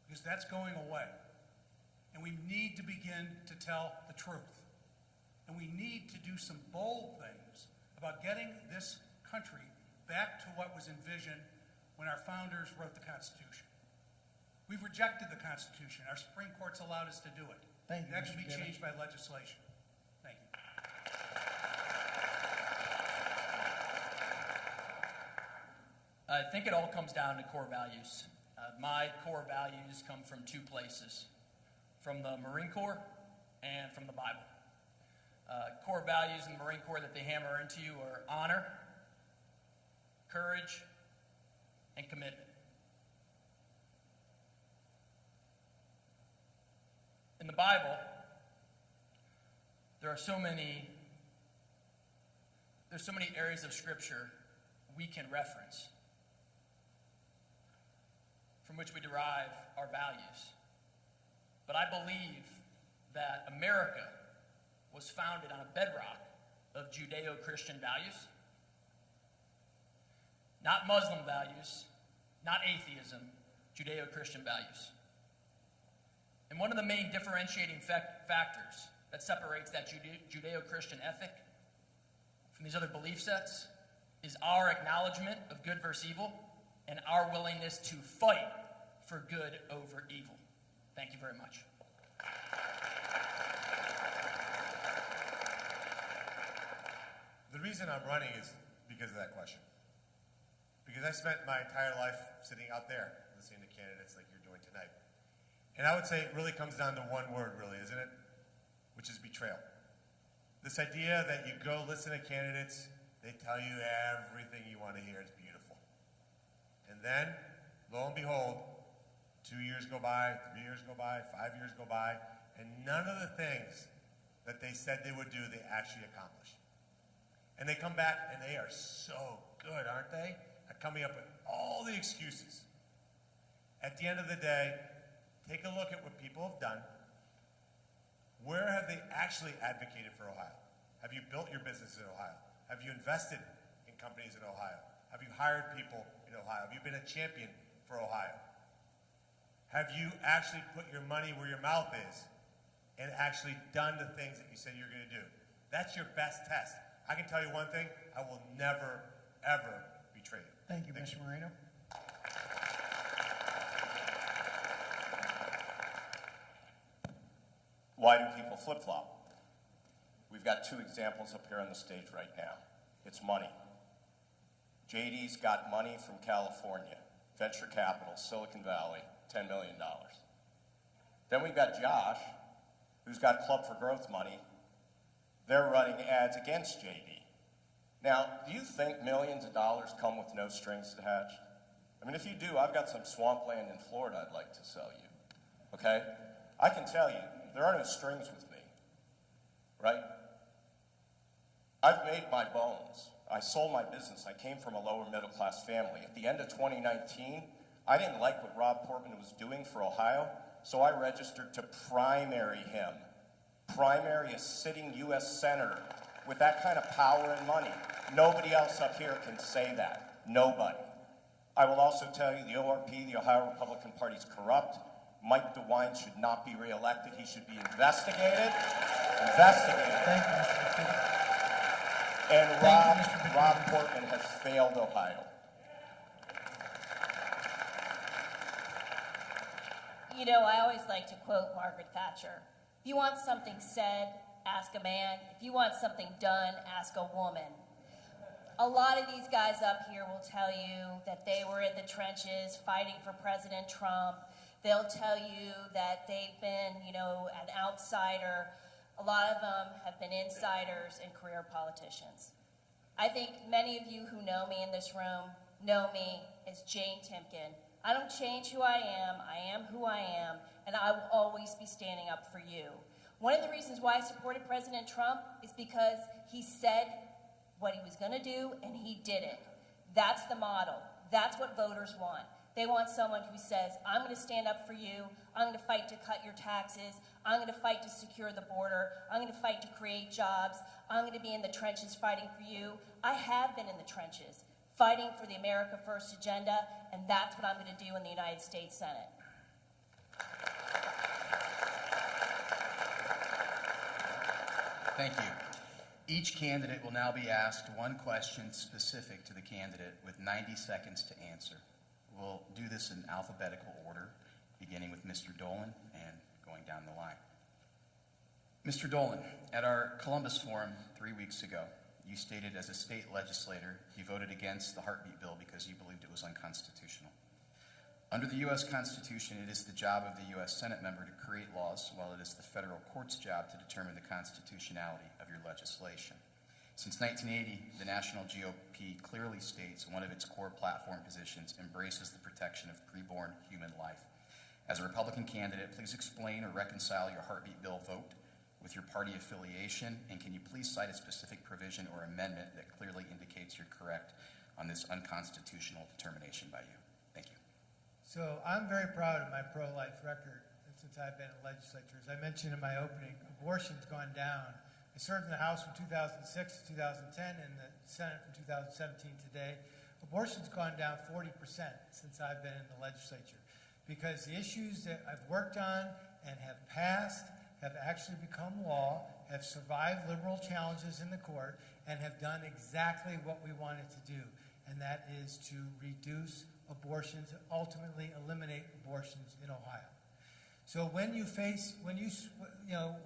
Because that's going away. And we need to begin to tell the truth. And we need to do some bold things about getting this country back to what was envisioned when our founders wrote the Constitution. We've rejected the Constitution. Our Supreme Court's allowed us to do it. Thank you, That can Mr. be Gibbons. changed by legislation. I think it all comes down to core values. My core values come from two places, from the Marine Corps and from the Bible. Core values in the Marine Corps that they hammer into you are honor, courage, and commitment. In the Bible, there's so many areas of Scripture we can reference from which we derive our values. But I believe that America was founded on a bedrock of Judeo-Christian values, not Muslim values, not atheism, Judeo-Christian values. And one of the main differentiating factors that separates that Judeo-Christian ethic from these other belief sets is our acknowledgement of good versus evil and our willingness to fight for good over evil. Thank you very much. The reason I'm running is because of that question. Because I spent my entire life sitting out there listening to candidates like you're doing tonight. And I would say it really comes down to one word, really, isn't it? Which is betrayal. This idea that you go listen to candidates, they tell you everything you want to hear is beautiful. And then, lo and behold, 2 years go by, 3 years go by, 5 years go by, and none of the things that they said they would do, they actually accomplish. And they come back and they are so good, aren't they? At coming up with all the excuses. At the end of the day, take a look at what people have done. Where have they actually advocated for Ohio? Have you built your business in Ohio? Have you invested in companies in Ohio? Have you hired people in Ohio? Have you been a champion for Ohio? Have you actually put your money where your mouth is and actually done the things that you said you're going to do? That's your best test. I can tell you one thing, I will never, ever betray you. Thank you, Mr. Moreno. Why do people flip-flop? We've got two examples up here on the stage right now. It's money. JD's got money from California, venture capital, Silicon Valley, $10 million. Then we've got Josh, who's got Club for Growth money. They're running ads against JD. Now, do you think millions of dollars come with no strings attached? I mean, if you do, I've got some swampland in Florida I'd like to sell you, okay? I can tell you, there are no strings with me, right? I've made my bones. I sold my business. I came from a lower middle class family. At the end of 2019, I didn't like what Rob Portman was doing for Ohio, so I registered to primary him. Primary a sitting U.S. senator with that kind of power and money. Nobody else up here can say that. Nobody. I will also tell you the ORP, the Ohio Republican Party, is corrupt. Mike DeWine should not be reelected. He should be investigated. Investigated. Thank you, Mr. Speaker. And Rob Portman has failed Ohio. You know, I always like to quote Margaret Thatcher. If you want something said, ask a man. If you want something done, ask a woman. A lot of these guys up here will tell you that they were in the trenches fighting for President Trump. They'll tell you that they've been, an outsider. A lot of them have been insiders and career politicians. I think many of you who know me in this room know me as Jane Timken. I don't change who I am who I am, and I will always be standing up for you. One of the reasons why I supported President Trump is because he said what he was going to do, and he did it. That's the model. That's what voters want. They want someone who says, I'm going to stand up for you, I'm going to fight to cut your taxes, I'm going to fight to secure the border, I'm going to fight to create jobs, I'm going to be in the trenches fighting for you. I have been in the trenches, fighting for the America First agenda, and that's what I'm going to do in the United States Senate. Thank you. Each candidate will now be asked one question specific to the candidate with 90 seconds to answer. We'll do this in alphabetical order, beginning with Mr. Dolan and going down the line. Mr. Dolan, at our Columbus Forum 3 weeks ago, you stated as a state legislator, you voted against the heartbeat bill because you believed it was unconstitutional. Under the U.S. Constitution, it is the job of the U.S. Senate member to create laws, while it is the federal court's job to determine the constitutionality of your legislation. Since 1980, the National GOP clearly states one of its core platform positions embraces the protection of preborn human life. As a Republican candidate, please explain or reconcile your heartbeat bill vote with your party affiliation, and can you please cite a specific provision or amendment that clearly indicates you're correct on this unconstitutional determination by you? Thank you. So I'm very proud of my pro-life record since I've been in the legislature. As I mentioned in my opening, abortion's gone down. I served in the House from 2006 to 2010 and the Senate from 2017 to today. Abortion's gone down 40% since I've been in the legislature because the issues that I've worked on and have passed have actually become law, have survived liberal challenges in the court, and have done exactly what we wanted to do, and that is to reduce abortions and ultimately eliminate abortions in Ohio. So when you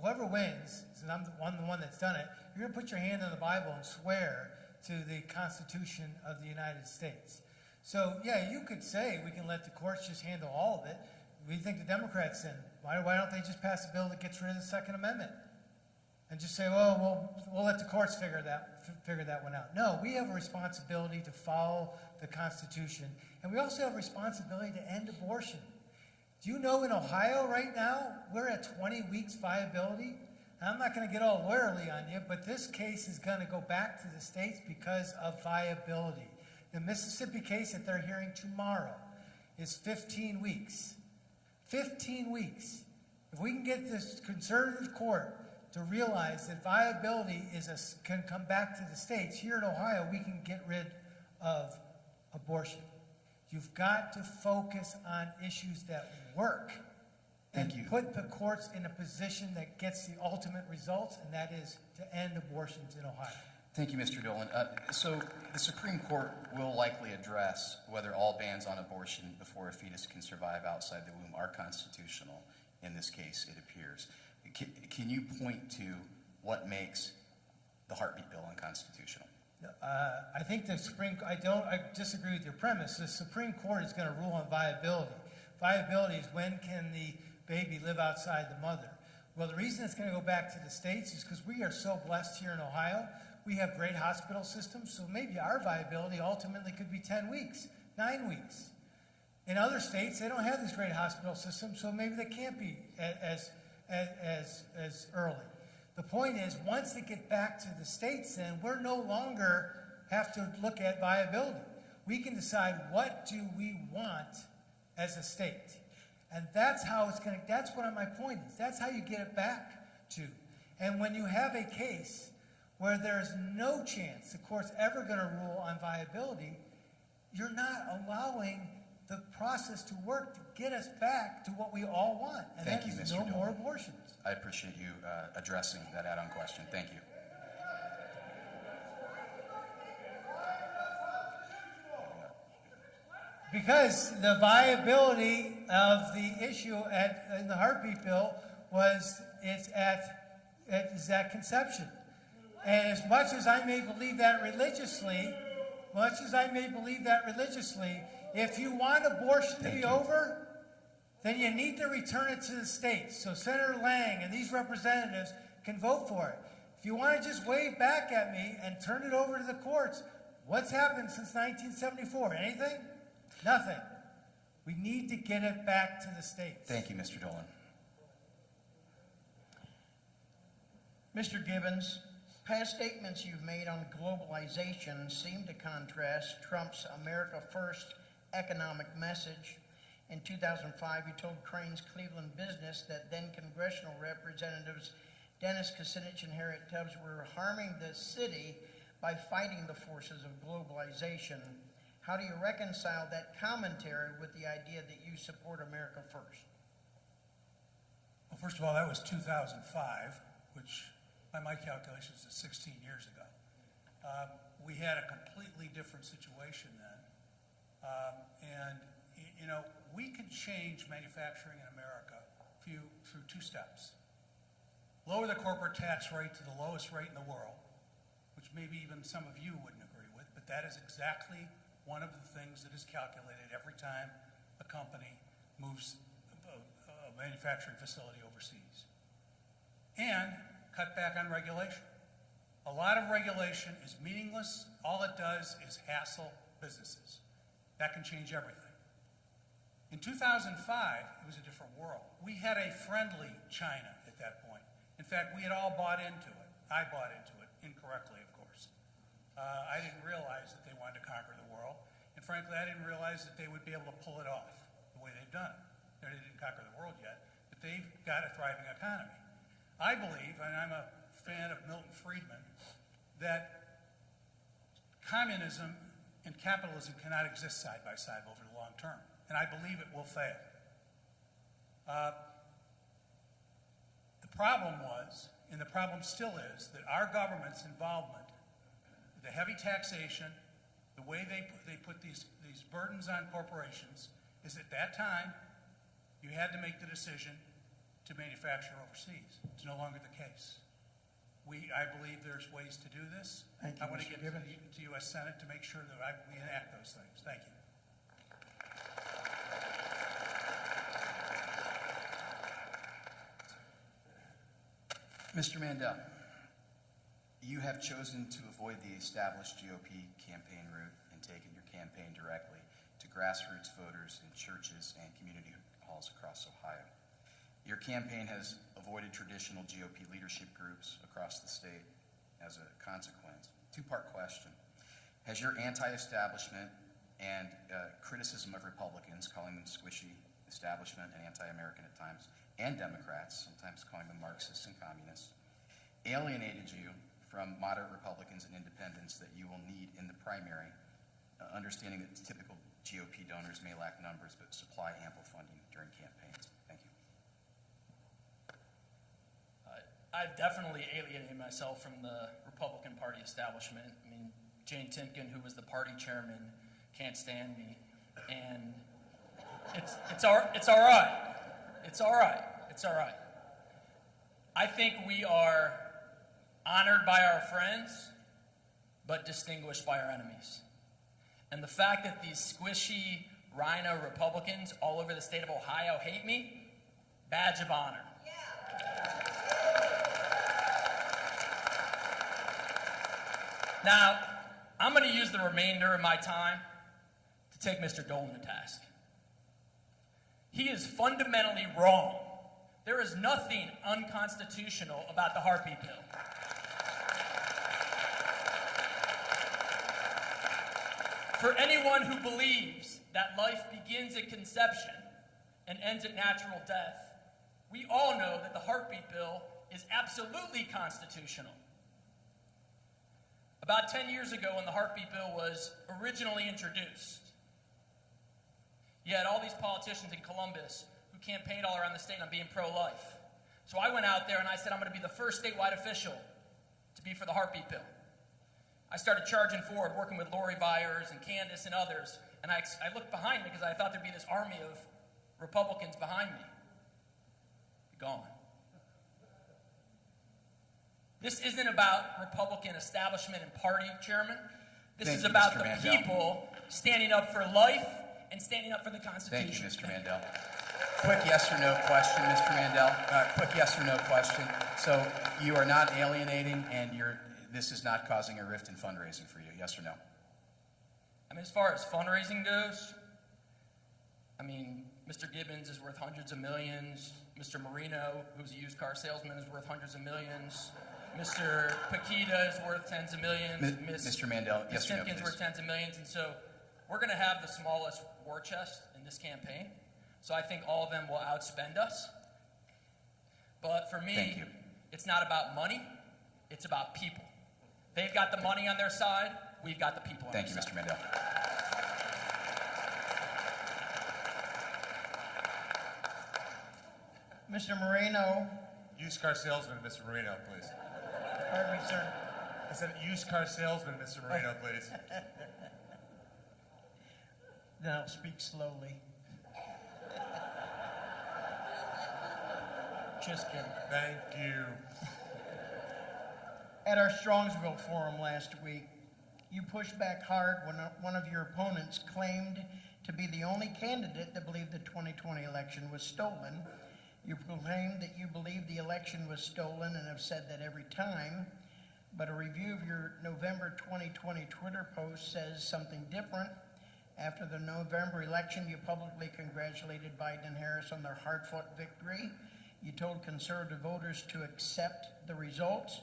whoever wins, since I'm the one that's done it, you're going to put your hand on the Bible and swear to the Constitution of the United States. So yeah, you could say we can let the courts just handle all of it. We think the Democrats then, why don't they just pass a bill that gets rid of the Second Amendment? And just say, well, we'll let the courts figure that one out. No, we have a responsibility to follow the Constitution, and we also have a responsibility to end abortion. Do you know in Ohio right now, we're at 20 weeks viability? And I'm not going to get all lawyerly on you, but this case is going to go back to the states because of viability. The Mississippi case that they're hearing tomorrow is 15 weeks. 15 weeks. If we can get this conservative court to realize that viability can come back to the states, here in Ohio, we can get rid of abortion. You've got to focus on issues that work. Thank you. Put the courts in a position that gets the ultimate results, and that is to end abortions in Ohio. Thank you, Mr. Dolan. So the Supreme Court will likely address whether all bans on abortion before a fetus can survive outside the womb are constitutional. In this case, it appears. Can you point to what makes the heartbeat bill unconstitutional? I think I disagree with your premise. The Supreme Court is going to rule on viability. Viability is when can the baby live outside the mother. Well, the reason it's going to go back to the states is because we are so blessed here in Ohio. We have great hospital systems, so maybe our viability ultimately could be 10 weeks, 9 weeks. In other states, they don't have these great hospital systems, so maybe they can't be as early. The point is, once they get back to the states, then we're no longer have to look at viability. We can decide what do we want as a state. And that's how that's what my point is. That's how you get it back to. And when you have a case where there's no chance the court's ever going to rule on viability, you're not allowing the process to work to get us back to what we all want. And Thank that you, is Mr. no Dolan. more abortions. I appreciate you addressing that add-on question. Thank you. Because the viability of the issue in the heartbeat bill is at conception. And as much as I may believe that religiously, if you want abortion to be over, then you need to return it to the states. So Senator Lang and these representatives can vote for it. If you want to just wave back at me and turn it over to the courts, what's happened since 1974? Anything? Nothing. We need to get it back to the states. Thank you, Mr. Dolan. Mr. Gibbons, past statements you've made on globalization seem to contrast Trump's America First economic message. In 2005, you told Crane's Cleveland Business that then congressional representatives Dennis Kucinich and Harriet Tubbs were harming the city by fighting the forces of globalization. How do you reconcile that commentary with the idea that you support America First? Well, first of all, that was 2005, which by my calculations is 16 years ago. We had a completely different situation then. We can change manufacturing in America through two steps. Lower the corporate tax rate to the lowest rate in the world, which maybe even some of you wouldn't agree with, but that is exactly one of the things that is calculated every time a company moves a manufacturing facility overseas. And cut back on regulation. A lot of regulation is meaningless. All it does is hassle businesses. That can change everything. In 2005, it was a different world. We had a friendly China at that point. In fact, we had all bought into it. I bought into it, incorrectly, of course. I didn't realize that they wanted to conquer the world. And frankly, I didn't realize that they would be able to pull it off the way they've done it. They didn't conquer the world yet, but they've got a thriving economy. I believe, and I'm a fan of Milton Friedman, that communism and capitalism cannot exist side by side over the long term. And I believe it will fail. The problem was, and the problem still is, that our government's involvement, the heavy taxation, the way they put these burdens on corporations, is at that time, you had to make the decision to manufacture overseas. It's no longer the case. I believe there's ways to do this. Thank you, I want to Mr. get Gibbons. to the U.S. Senate to make sure that we enact those things. Thank you. Mr. Mandel, you have chosen to avoid the established GOP campaign route and taken your campaign directly to grassroots voters in churches and community halls across Ohio. Your campaign has avoided traditional GOP leadership groups across the state as a consequence. Two-part question. Has your anti-establishment and criticism of Republicans, calling them squishy establishment and anti-American at times, and Democrats, sometimes calling them Marxists and communists, alienated you from moderate Republicans and independents that you will need in the primary, understanding that typical GOP donors may lack numbers but supply ample funding during campaigns? Thank you. I've definitely alienated myself from the Republican Party establishment. I mean, Jane Timken, who was the party chairman, can't stand me, and it's all right. It's all right. It's all right. I think we are honored by our friends, but distinguished by our enemies. And the fact that these squishy rhino Republicans all over the state of Ohio hate me, badge of honor. Now, I'm going to use the remainder of my time to take Mr. Dolan to task. He is fundamentally wrong. There is nothing unconstitutional about the heartbeat bill. For anyone who believes that life begins at conception and ends at natural death, we all know that the heartbeat bill is absolutely constitutional. About 10 years ago, when the heartbeat bill was originally introduced, you had all these politicians in Columbus who campaigned all around the state on being pro-life. So I went out there and I said, I'm going to be the first statewide official to be for the heartbeat bill. I started charging forward, working with Lori Byers and Candace and others, and I looked behind me because I thought there'd be this army of Republicans behind me. Gone. This isn't about Republican establishment and party, Chairman. This is about the people standing up for life and standing up for the Constitution. Thank you, Mr. Mandel. Quick yes or no question, Mr. Mandel. Quick yes or no question. So you are not alienating, and this is not causing a rift in fundraising for you, yes or no? I mean, as far as fundraising goes, I mean, Mr. Gibbons is worth hundreds of millions. Mr. Marino, who's a used car salesman, is worth hundreds of millions. Mr. Paquita is worth tens of millions. Mr. Mandel, yes or no, Ms. Timken's please. worth tens of millions. And so we're going to have the smallest war chest in this campaign. So I think all of them will outspend us. But for me, it's not about money. It's about people. They've got the money on their side. We've got the people on Thank our you, side. Mr. Mandel. Mr. Moreno. Used car salesman, Mr. Marino, please. Pardon me, sir. I said used car salesman, Mr. Marino, please. Then I'll speak slowly. Just kidding. Thank you. At our Strongsville forum last week, you pushed back hard when one of your opponents claimed to be the only candidate that believed the 2020 election was stolen. You proclaimed that you believe the election was stolen and have said that every time, but a review of your November 2020 Twitter post says something different. After the November election, you publicly congratulated Biden and Harris on their hard-fought victory. You told conservative voters to accept the results,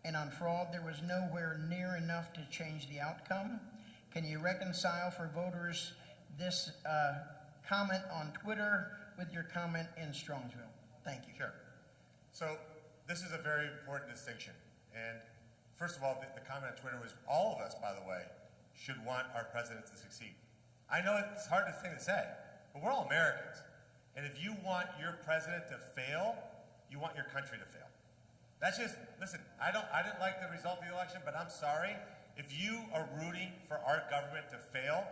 and on fraud, there was nowhere near enough to change the outcome. Can you reconcile for voters this comment on Twitter with your comment in Strongsville? Thank you. Sure. So this is a very important distinction. And first of all, the comment on Twitter was all of us, by the way, should want our president to succeed. I know it's hard thing to say, but we're all Americans. And if you want your president to fail, you want your country to fail. That's just, listen, I didn't like the result of the election, but I'm sorry. If you are rooting for our government to fail,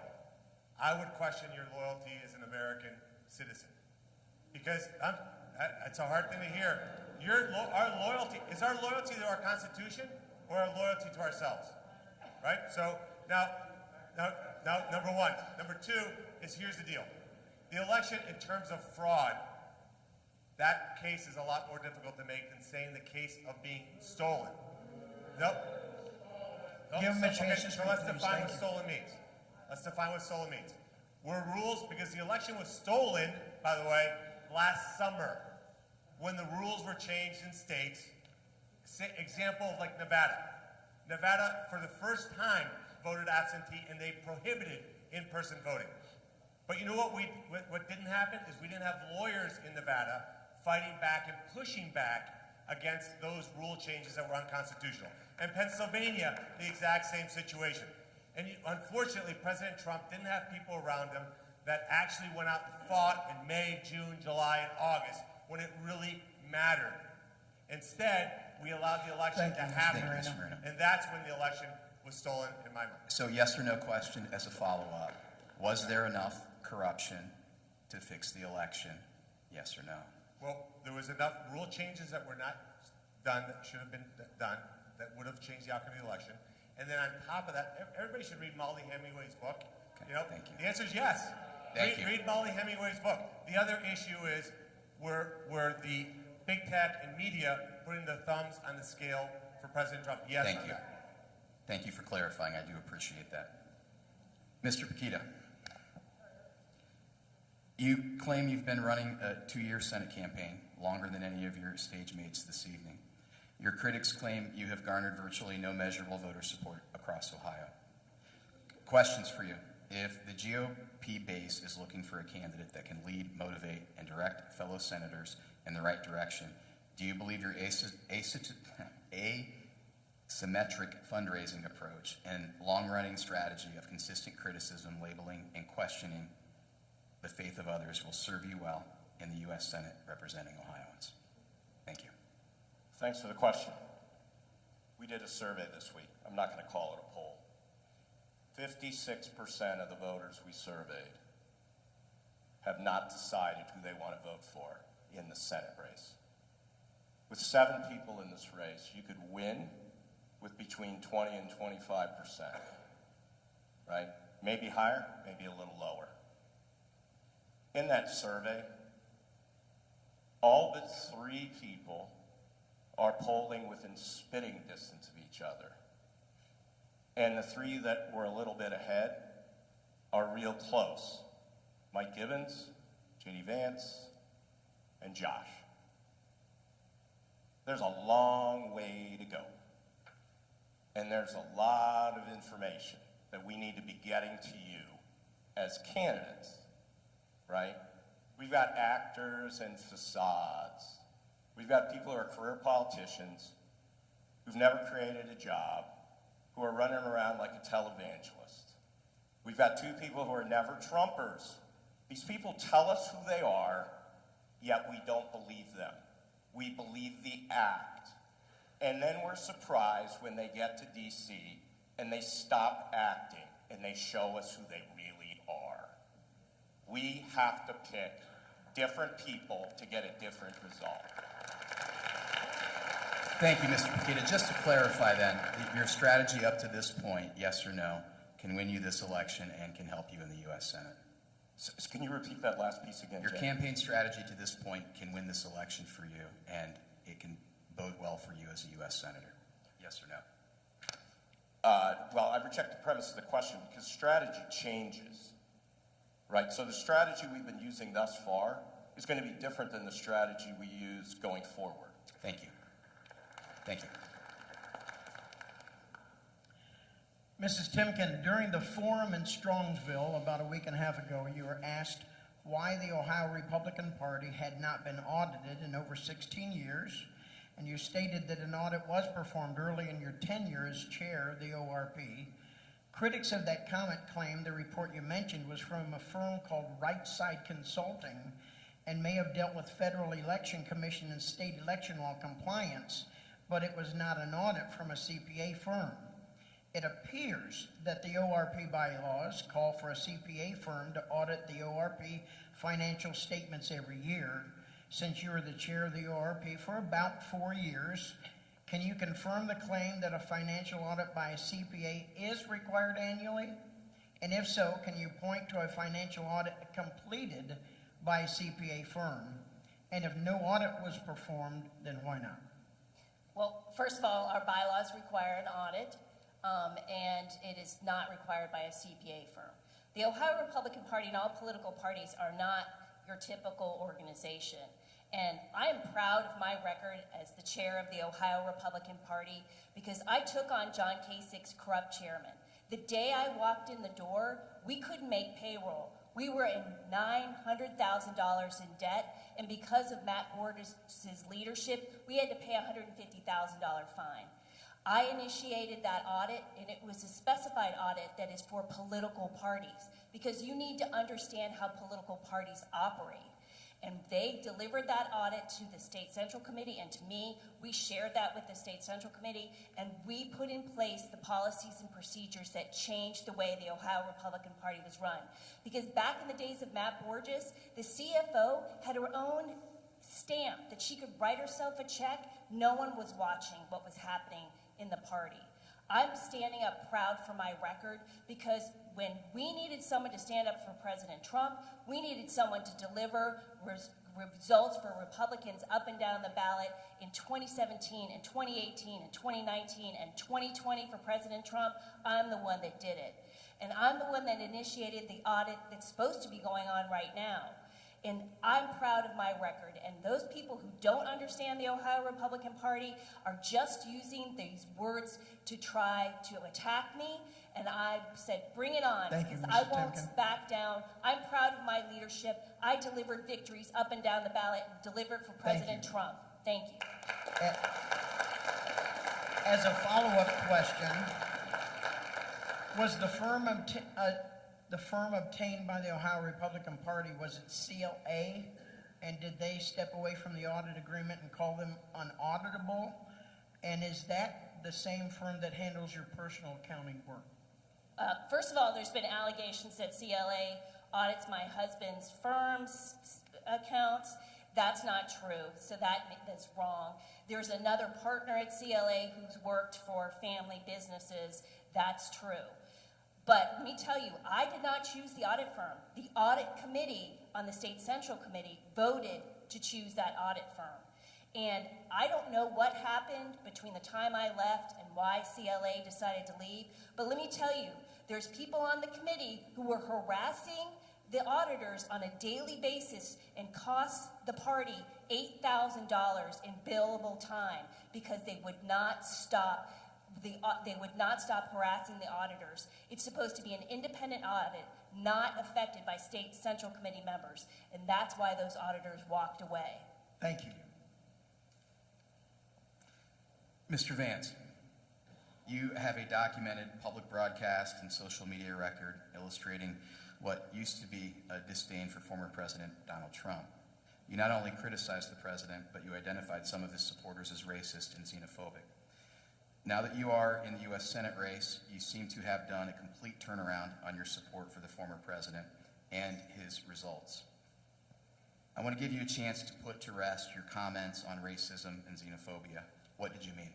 I would question your loyalty as an American citizen. Because it's a hard thing to hear. Our loyalty to our Constitution or our loyalty to ourselves, right? So now, number one. Number two is, here's the deal. The election, in terms of fraud, that case is a lot more difficult to make than saying the case of being stolen. Nope. Give him a chance to so speak, let's please. define Thank what you. stolen means. Let's define what stolen means. We're rules, because the election was stolen, by the way, last summer, when the rules were changed in states. Example of like Nevada. Nevada, for the first time, voted absentee, and they prohibited in-person voting. But you know what didn't happen is we didn't have lawyers in Nevada fighting back and pushing back against those rule changes that were unconstitutional. And Pennsylvania, the exact same situation. And unfortunately, President Trump didn't have people around him that actually went out and fought in May, June, July, and August when it really mattered. Instead, we allowed the election to happen, Thank you, Mr. Marino. and that's when the election was stolen in my mind. So yes or no question as a follow-up. Was there enough corruption to fix the election? Yes or no? Well, there was enough rule changes that were not done that should have been done that would have changed the outcome of the election. And then on top of that, everybody should read Molly Hemingway's book. Okay, You know, thank you. the answer is yes. Thank you. Read Molly Hemingway's book. The other issue is were the big tech and media putting the thumbs on the scale for President Trump? Yes. Thank on you. that. Thank you for clarifying. I do appreciate that. Mr. Paquita, you claim you've been running a 2-year Senate campaign, longer than any of your stage mates this evening. Your critics claim you have garnered virtually no measurable voter support across Ohio. Questions for you. If the GOP base is looking for a candidate that can lead, motivate, and direct fellow senators in the right direction, do you believe your asymmetric fundraising approach and long-running strategy of consistent criticism, labeling, and questioning the faith of others will serve you well in the U.S. Senate representing Ohioans? Thank you. Thanks for the question. We did a survey this week. I'm not going to call it a poll. 56% of the voters we surveyed have not decided who they want to vote for in the Senate race. With 7 people in this race, you could win with between 20 and 25%, right? Maybe higher, maybe a little lower. In that survey, all but 3 people are polling within spitting distance of each other. And the 3 that were a little bit ahead are real close. Mike Gibbons, J.D. Vance, and Josh. There's a long way to go. And there's a lot of information that we need to be getting to you as candidates, right? We've got actors and facades. We've got people who are career politicians who've never created a job, who are running around like a televangelist. We've got 2 people who are never Trumpers. These people tell us who they are, yet we don't believe them. We believe the act. And then we're surprised when they get to D.C. and they stop acting and they show us who they really are. We have to pick different people to get a different result. Thank you, Mr. Pekita. Just to clarify then, your strategy up to this point, yes or no, can win you this election and can help you in the U.S. Senate? Can you repeat that last piece again, Your Jay? campaign strategy to this point can win this election for you, and it can bode well for you as a U.S. Senator. Yes or no? Well, I reject the premise of the question because strategy changes, right? So the strategy we've been using thus far is going to be different than the strategy we use going forward. Thank you. Thank you. Mrs. Timken, during the forum in Strongsville about a week and a half ago, you were asked why the Ohio Republican Party had not been audited in over 16 years, and you stated that an audit was performed early in your tenure as chair of the ORP. Critics of that comment claim the report you mentioned was from a firm called Right Side Consulting and may have dealt with Federal Election Commission and state election law compliance, but it was not an audit from a CPA firm. It appears that the ORP bylaws call for a CPA firm to audit the ORP financial statements every year. Since you were the chair of the ORP for about 4 years, can you confirm the claim that a financial audit by a CPA is required annually? And if so, can you point to a financial audit completed by a CPA firm? And if no audit was performed, then why not? Well, first of all, our bylaws require an audit, and it is not required by a CPA firm. The Ohio Republican Party and all political parties are not your typical organization. And I am proud of my record as the chair of the Ohio Republican Party because I took on John Kasich's corrupt chairman. The day I walked in the door, we couldn't make payroll. We were in $900,000 in debt, and because of Matt Borges' leadership, we had to pay a $150,000 fine. I initiated that audit, and it was a specified audit that is for political parties, because you need to understand how political parties operate. And they delivered that audit to the State Central Committee and to me. We shared that with the State Central Committee, and we put in place the policies and procedures that changed the way the Ohio Republican Party was run. Because back in the days of Matt Borges, the CFO had her own stamp that she could write herself a check. No one was watching what was happening in the party. I'm standing up proud for my record because when we needed someone to stand up for President Trump, we needed someone to deliver results for Republicans up and down the ballot in 2017 and 2018 and 2019 and 2020 for President Trump. I'm the one that did it. And I'm the one that initiated the audit that's supposed to be going on right now. And I'm proud of my record. And those people who don't understand the Ohio Republican Party are just using these words to try to attack me. And I said, bring it on, Thank you, because I Mrs. won't Timken. back down. I'm proud of my leadership. I delivered victories up and down the ballot, delivered for President Trump. Thank you. As a follow-up question, was the firm obtained by the Ohio Republican Party, was it CLA? And did they step away from the audit agreement and call them unauditable? And is that the same firm that handles your personal accounting work? First of all, there's been allegations that CLA audits my husband's firm's accounts. That's not true, so that's wrong. There's another partner at CLA who's worked for family businesses. That's true. But let me tell you, I did not choose the audit firm. The audit committee on the State Central Committee voted to choose that audit firm. And I don't know what happened between the time I left and why CLA decided to leave, but let me tell you, there's people on the committee who were harassing the auditors on a daily basis and cost the party $8,000 in billable time because they would not stop harassing the auditors. It's supposed to be an independent audit, not affected by State Central Committee members, and that's why those auditors walked away. Thank you. Mr. Vance, you have a documented public broadcast and social media record illustrating what used to be a disdain for former President Donald Trump. You not only criticized the president, but you identified some of his supporters as racist and xenophobic. Now that you are in the U.S. Senate race, you seem to have done a complete turnaround on your support for the former president and his results. I want to give you a chance to put to rest your comments on racism and xenophobia What did you mean?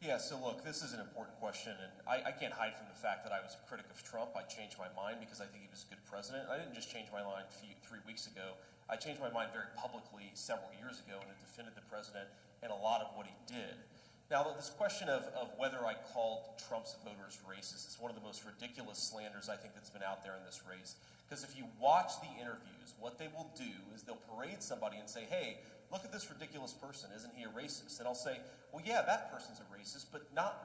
Yeah, so look, this is an important question, and I can't hide from the fact that I was a critic of Trump. I changed my mind because I think he was a good president. I didn't just change my mind 3 weeks ago. I changed my mind very publicly several years ago and have defended the president and a lot of what he did. Now, this question of whether I called Trump's voters racist is one of the most ridiculous slanders I think that's been out there in this race. Because if you watch the interviews, what they will do is they'll parade somebody and say, hey, look at this ridiculous person, isn't he a racist? And I'll say, well, yeah, that person's a racist, but not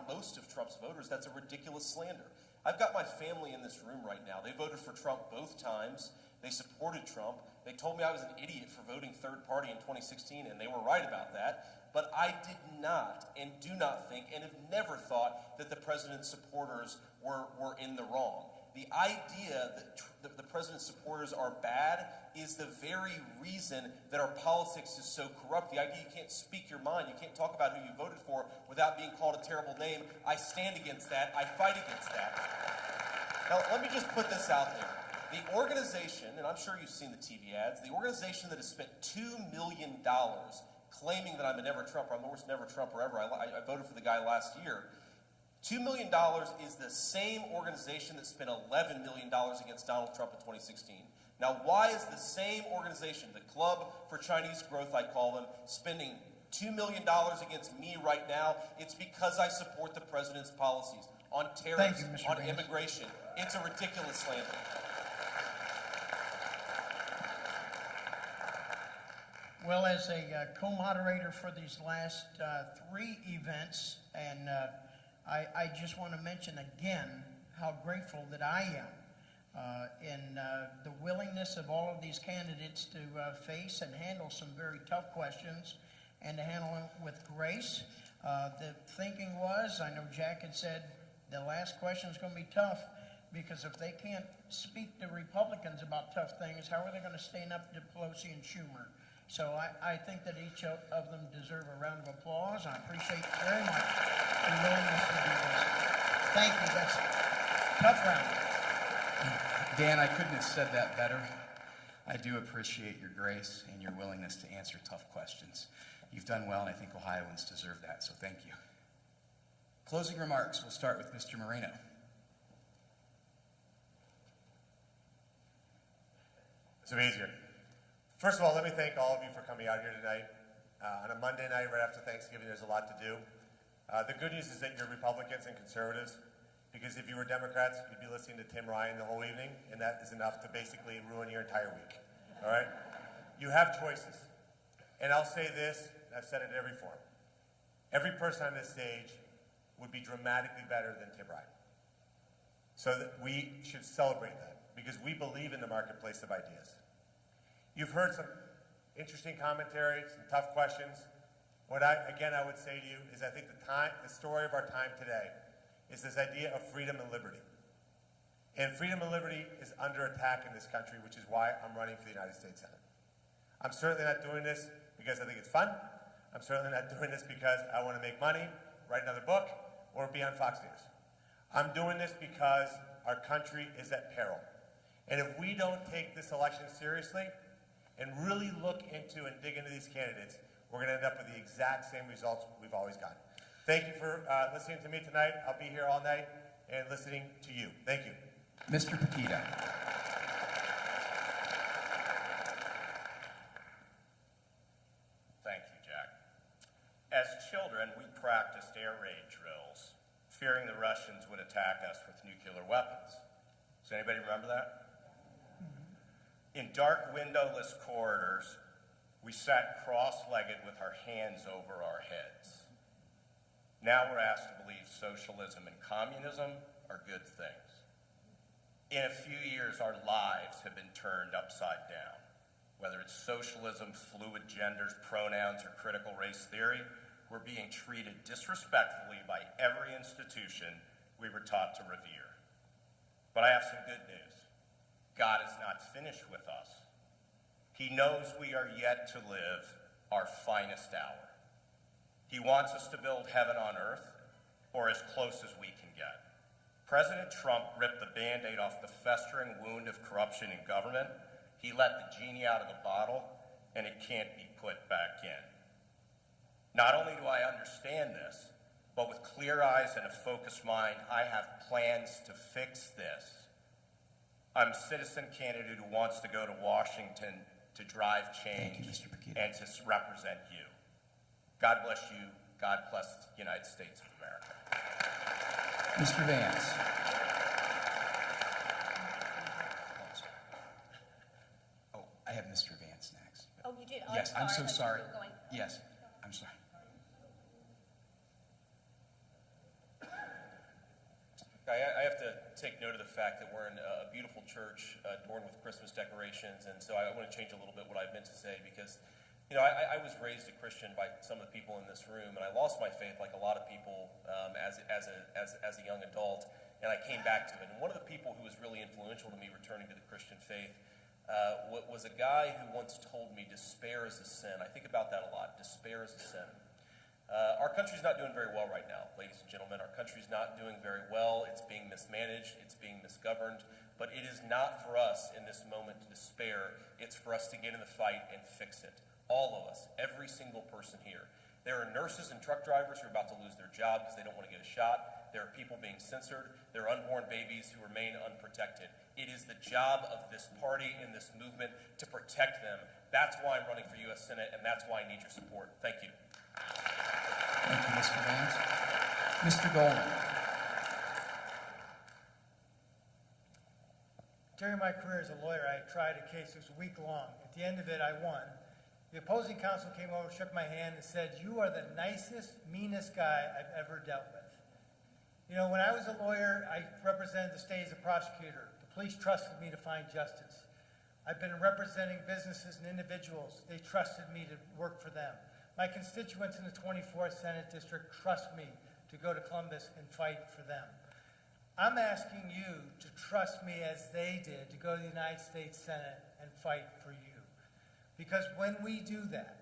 most of Trump's voters. That's a ridiculous slander. I've got my family in this room right now. They voted for Trump both times. They supported Trump. They told me I was an idiot for voting third party in 2016, and they were right about that. But I did not and do not think and have never thought that the president's supporters were in the wrong. The idea that the president's supporters are bad is the very reason that our politics is so corrupt. The idea you can't speak your mind, you can't talk about who you voted for without being called a terrible name. I stand against that. I fight against that. Now, let me just put this out there. The organization, and I'm sure you've seen the TV ads, the organization that has spent $2 million claiming that I'm a never-Trumper, I'm the worst never-Trumper ever. I voted for the guy last year. $2 million is the same organization that spent $11 million against Donald Trump in 2016. Now, why is the same organization, the Club for Chinese Growth, I call them, spending $2 million against me right now? It's because I support the president's policies on tariffs, on immigration. It's a ridiculous slander. Well, as a co-moderator for these last 3 events, and I just want to mention again how grateful that I am in the willingness of all of these candidates to face and handle some very tough questions and to handle them with grace. The thinking was, I know Jack had said, the last question is going to be tough because if they can't speak to Republicans about tough things, how are they going to stand up to Pelosi and Schumer? So I think that each of them deserve a round of applause. I appreciate very much your willingness to do this. Thank you. That's a tough round. Dan, I couldn't have said that better. I do appreciate your grace and your willingness to answer tough questions. You've done well, and I think Ohioans deserve that, so thank you. Closing remarks, we'll start with Mr. Moreno. So easier. First of all, let me thank all of you for coming out here tonight. On a Monday night right after Thanksgiving, there's a lot to do. The good news is that you're Republicans and conservatives, because if you were Democrats, you'd be listening to Tim Ryan the whole evening, and that is enough to basically ruin your entire week. All right? You have choices. And I'll say this, I've said it in every forum. Every person on this stage would be dramatically better than Tim Ryan. So that we should celebrate that, because we believe in the marketplace of ideas. You've heard some interesting commentary, some tough questions. What I would say to you is I think the story of our time today is this idea of freedom and liberty. And freedom and liberty is under attack in this country, which is why I'm running for the United States Senate. I'm certainly not doing this because I think it's fun. I'm certainly not doing this because I want to make money, write another book, or be on Fox News. I'm doing this because our country is at peril. And if we don't take this election seriously, and really look into and dig into these candidates, we're going to end up with the exact same results we've always gotten. Thank you for listening to me tonight. I'll be here all night and listening to you. Thank you. Mr. Pekita. Thank you, Jack. As children, we practiced air raid drills, fearing the Russians would attack us with nuclear weapons. Does anybody remember that? In dark, windowless corridors, we sat cross-legged with our hands over our heads. Now we're asked to believe socialism and communism are good things. In a few years, our lives have been turned upside down. Whether it's socialism, fluid genders, pronouns, or critical race theory, we're being treated disrespectfully by every institution we were taught to revere. But I have some good news. God is not finished with us. He knows we are yet to live our finest hour. He wants us to build heaven on earth, or as close as we can get. President Trump ripped the Band-Aid off the festering wound of corruption in government. He let the genie out of the bottle, and it can't be put back in. Not only do I understand this, but with clear eyes and a focused mind, I have plans to fix this. I'm a citizen candidate who wants to go to Washington to drive change and to represent you. God bless you. God bless the United States of America. Mr. Vance. Oh, I have Mr. Vance next. Oh, you did? Oh, Yes, I'm so I thought sorry. you were going- Yes, I'm sorry. I have to take note of the fact that we're in a beautiful church adorned with Christmas decorations, and so I want to change a little bit what I meant to say because, you know, I was raised a Christian by some of the people in this room, and I lost my faith like a lot of people as a young adult, and I came back to it. And one of the people who was really influential to me returning to the Christian faith was a guy who once told me despair is a sin. I think about that a lot. Despair is a sin. Our country's not doing very well right now, ladies and gentlemen. Our country's not doing very well. It's being mismanaged. It's being misgoverned. But it is not for us in this moment to despair. It's for us to get in the fight and fix it. All of us, every single person here. There are nurses and truck drivers who are about to lose their job because they don't want to get a shot. There are people being censored. There are unborn babies who remain unprotected. It is the job of this party and this movement to protect them. That's why I'm running for U.S. Senate, and that's why I need your support. Thank you. Thank you, Mr. Vance. Mr. Goldman. During my career as a lawyer, I tried a case that was a week long. At the end of it, I won. The opposing counsel came over, shook my hand, and said, "You are the nicest, meanest guy I've ever dealt with." You know, when I was a lawyer, I represented the state as a prosecutor. The police trusted me to find justice. I've been representing businesses and individuals. They trusted me to work for them. My constituents in the 24th Senate District trust me to go to Columbus and fight for them. I'm asking you to trust me as they did to go to the United States Senate and fight for you. Because when we do that,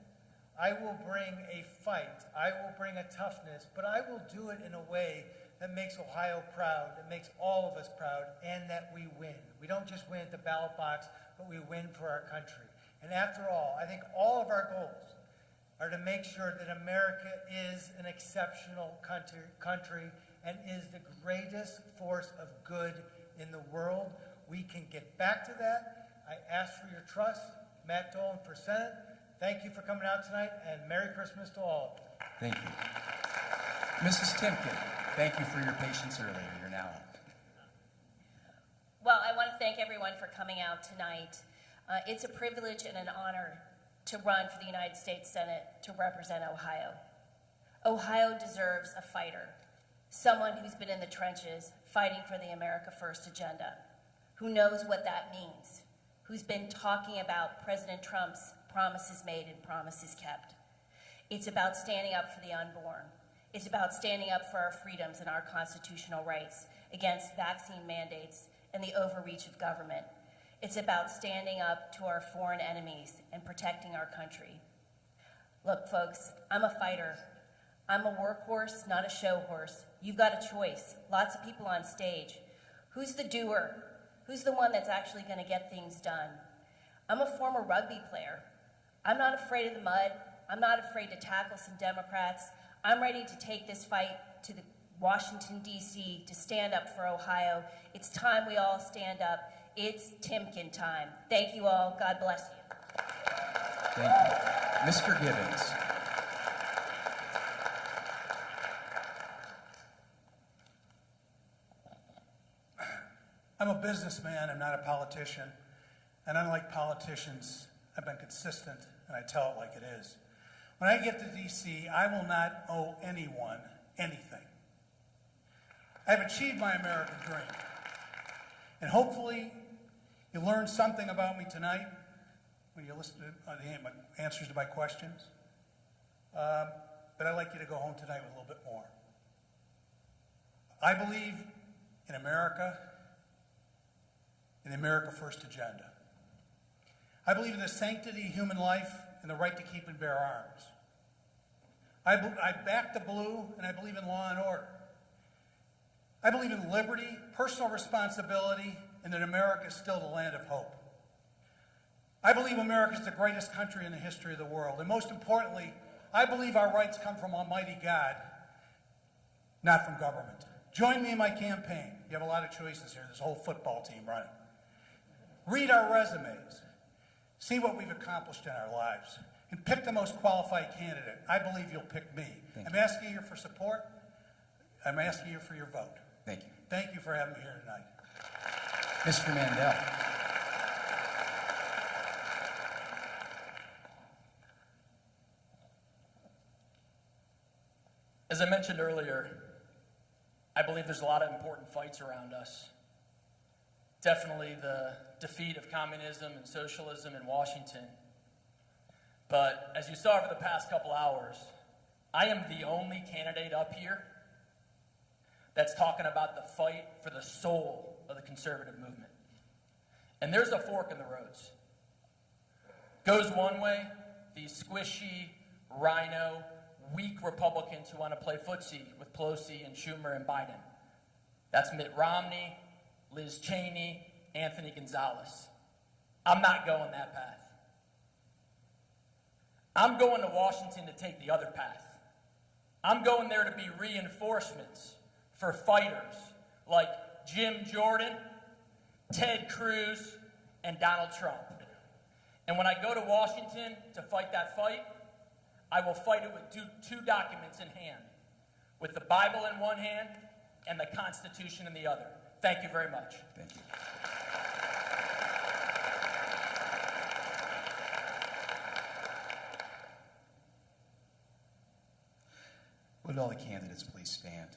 I will bring a fight, I will bring a toughness, but I will do it in a way that makes Ohio proud, that makes all of us proud, and that we win. We don't just win at the ballot box, but we win for our country. And after all, I think all of our goals are to make sure that America is an exceptional country and is the greatest force of good in the world. We can get back to that. I ask for your trust. Matt Dolan for Senate. Thank you for coming out tonight, and Merry Christmas to all of you. Thank you. Mrs. Timken, thank you for your patience earlier. You're now up. Well, I want to thank everyone for coming out tonight. It's a privilege and an honor to run for the United States Senate to represent Ohio. Ohio deserves a fighter, someone who's been in the trenches fighting for the America First agenda, who knows what that means, who's been talking about President Trump's promises made and promises kept. It's about standing up for the unborn. It's about standing up for our freedoms and our constitutional rights against vaccine mandates and the overreach of government. It's about standing up to our foreign enemies and protecting our country. Look, folks, I'm a fighter. I'm a workhorse, not a show horse. You've got a choice. Lots of people on stage. Who's the doer? Who's the one that's actually going to get things done? I'm a former rugby player. I'm not afraid of the mud. I'm not afraid to tackle some Democrats. I'm ready to take this fight to the Washington, D.C., to stand up for Ohio. It's time we all stand up. It's Timken time. Thank you all. God bless you. Thank you. Mr. Gibbons. I'm a businessman, I'm not a politician. And unlike politicians, I've been consistent, and I tell it like it is. When I get to D.C., I will not owe anyone anything. I've achieved my American dream. And hopefully, you learned something about me tonight when you listen to the answers to my questions. But I'd like you to go home tonight with a little bit more. I believe in America, in the America First agenda. I believe in the sanctity of human life and the right to keep and bear arms. I back the blue, and I believe in law and order. I believe in liberty, personal responsibility, and that America is still the land of hope. I believe America is the greatest country in the history of the world. And most importantly, I believe our rights come from Almighty God, not from government. Join me in my campaign. You have a lot of choices here. There's a whole football team running. Read our resumes. See what we've accomplished in our lives. And pick the most qualified candidate. I believe you'll pick me. I'm asking you for support. I'm asking you for your vote. Thank you. Thank you for having me here tonight. Mr. Mandel. As I mentioned earlier, I believe there's a lot of important fights around us. Definitely the defeat of communism and socialism in Washington. But as you saw over the past couple hours, I am the only candidate up here that's talking about the fight for the soul of the conservative movement. And there's a fork in the roads. Goes one way, these squishy, rhino, weak Republicans who want to play footsie with Pelosi and Schumer and Biden. That's Mitt Romney, Liz Cheney, Anthony Gonzalez. I'm not going that path. I'm going to Washington to take the other path. I'm going there to be reinforcements for fighters like Jim Jordan, Ted Cruz, and Donald Trump. And when I go to Washington to fight that fight, I will fight it with two documents in hand, with the Bible in one hand and the Constitution in the other. Thank you very much. Thank you. Would all the candidates please stand?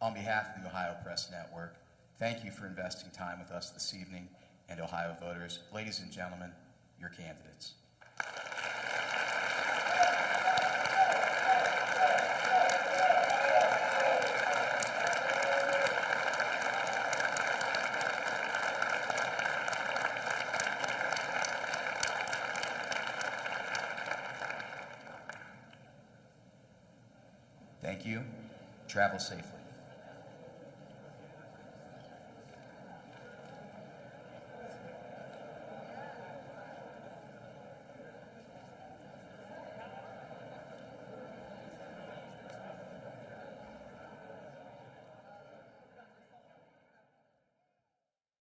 On behalf of the Ohio Press Network, thank you for investing time with us this evening, and Ohio voters, ladies and gentlemen, your candidates. Thank you. Travel safely.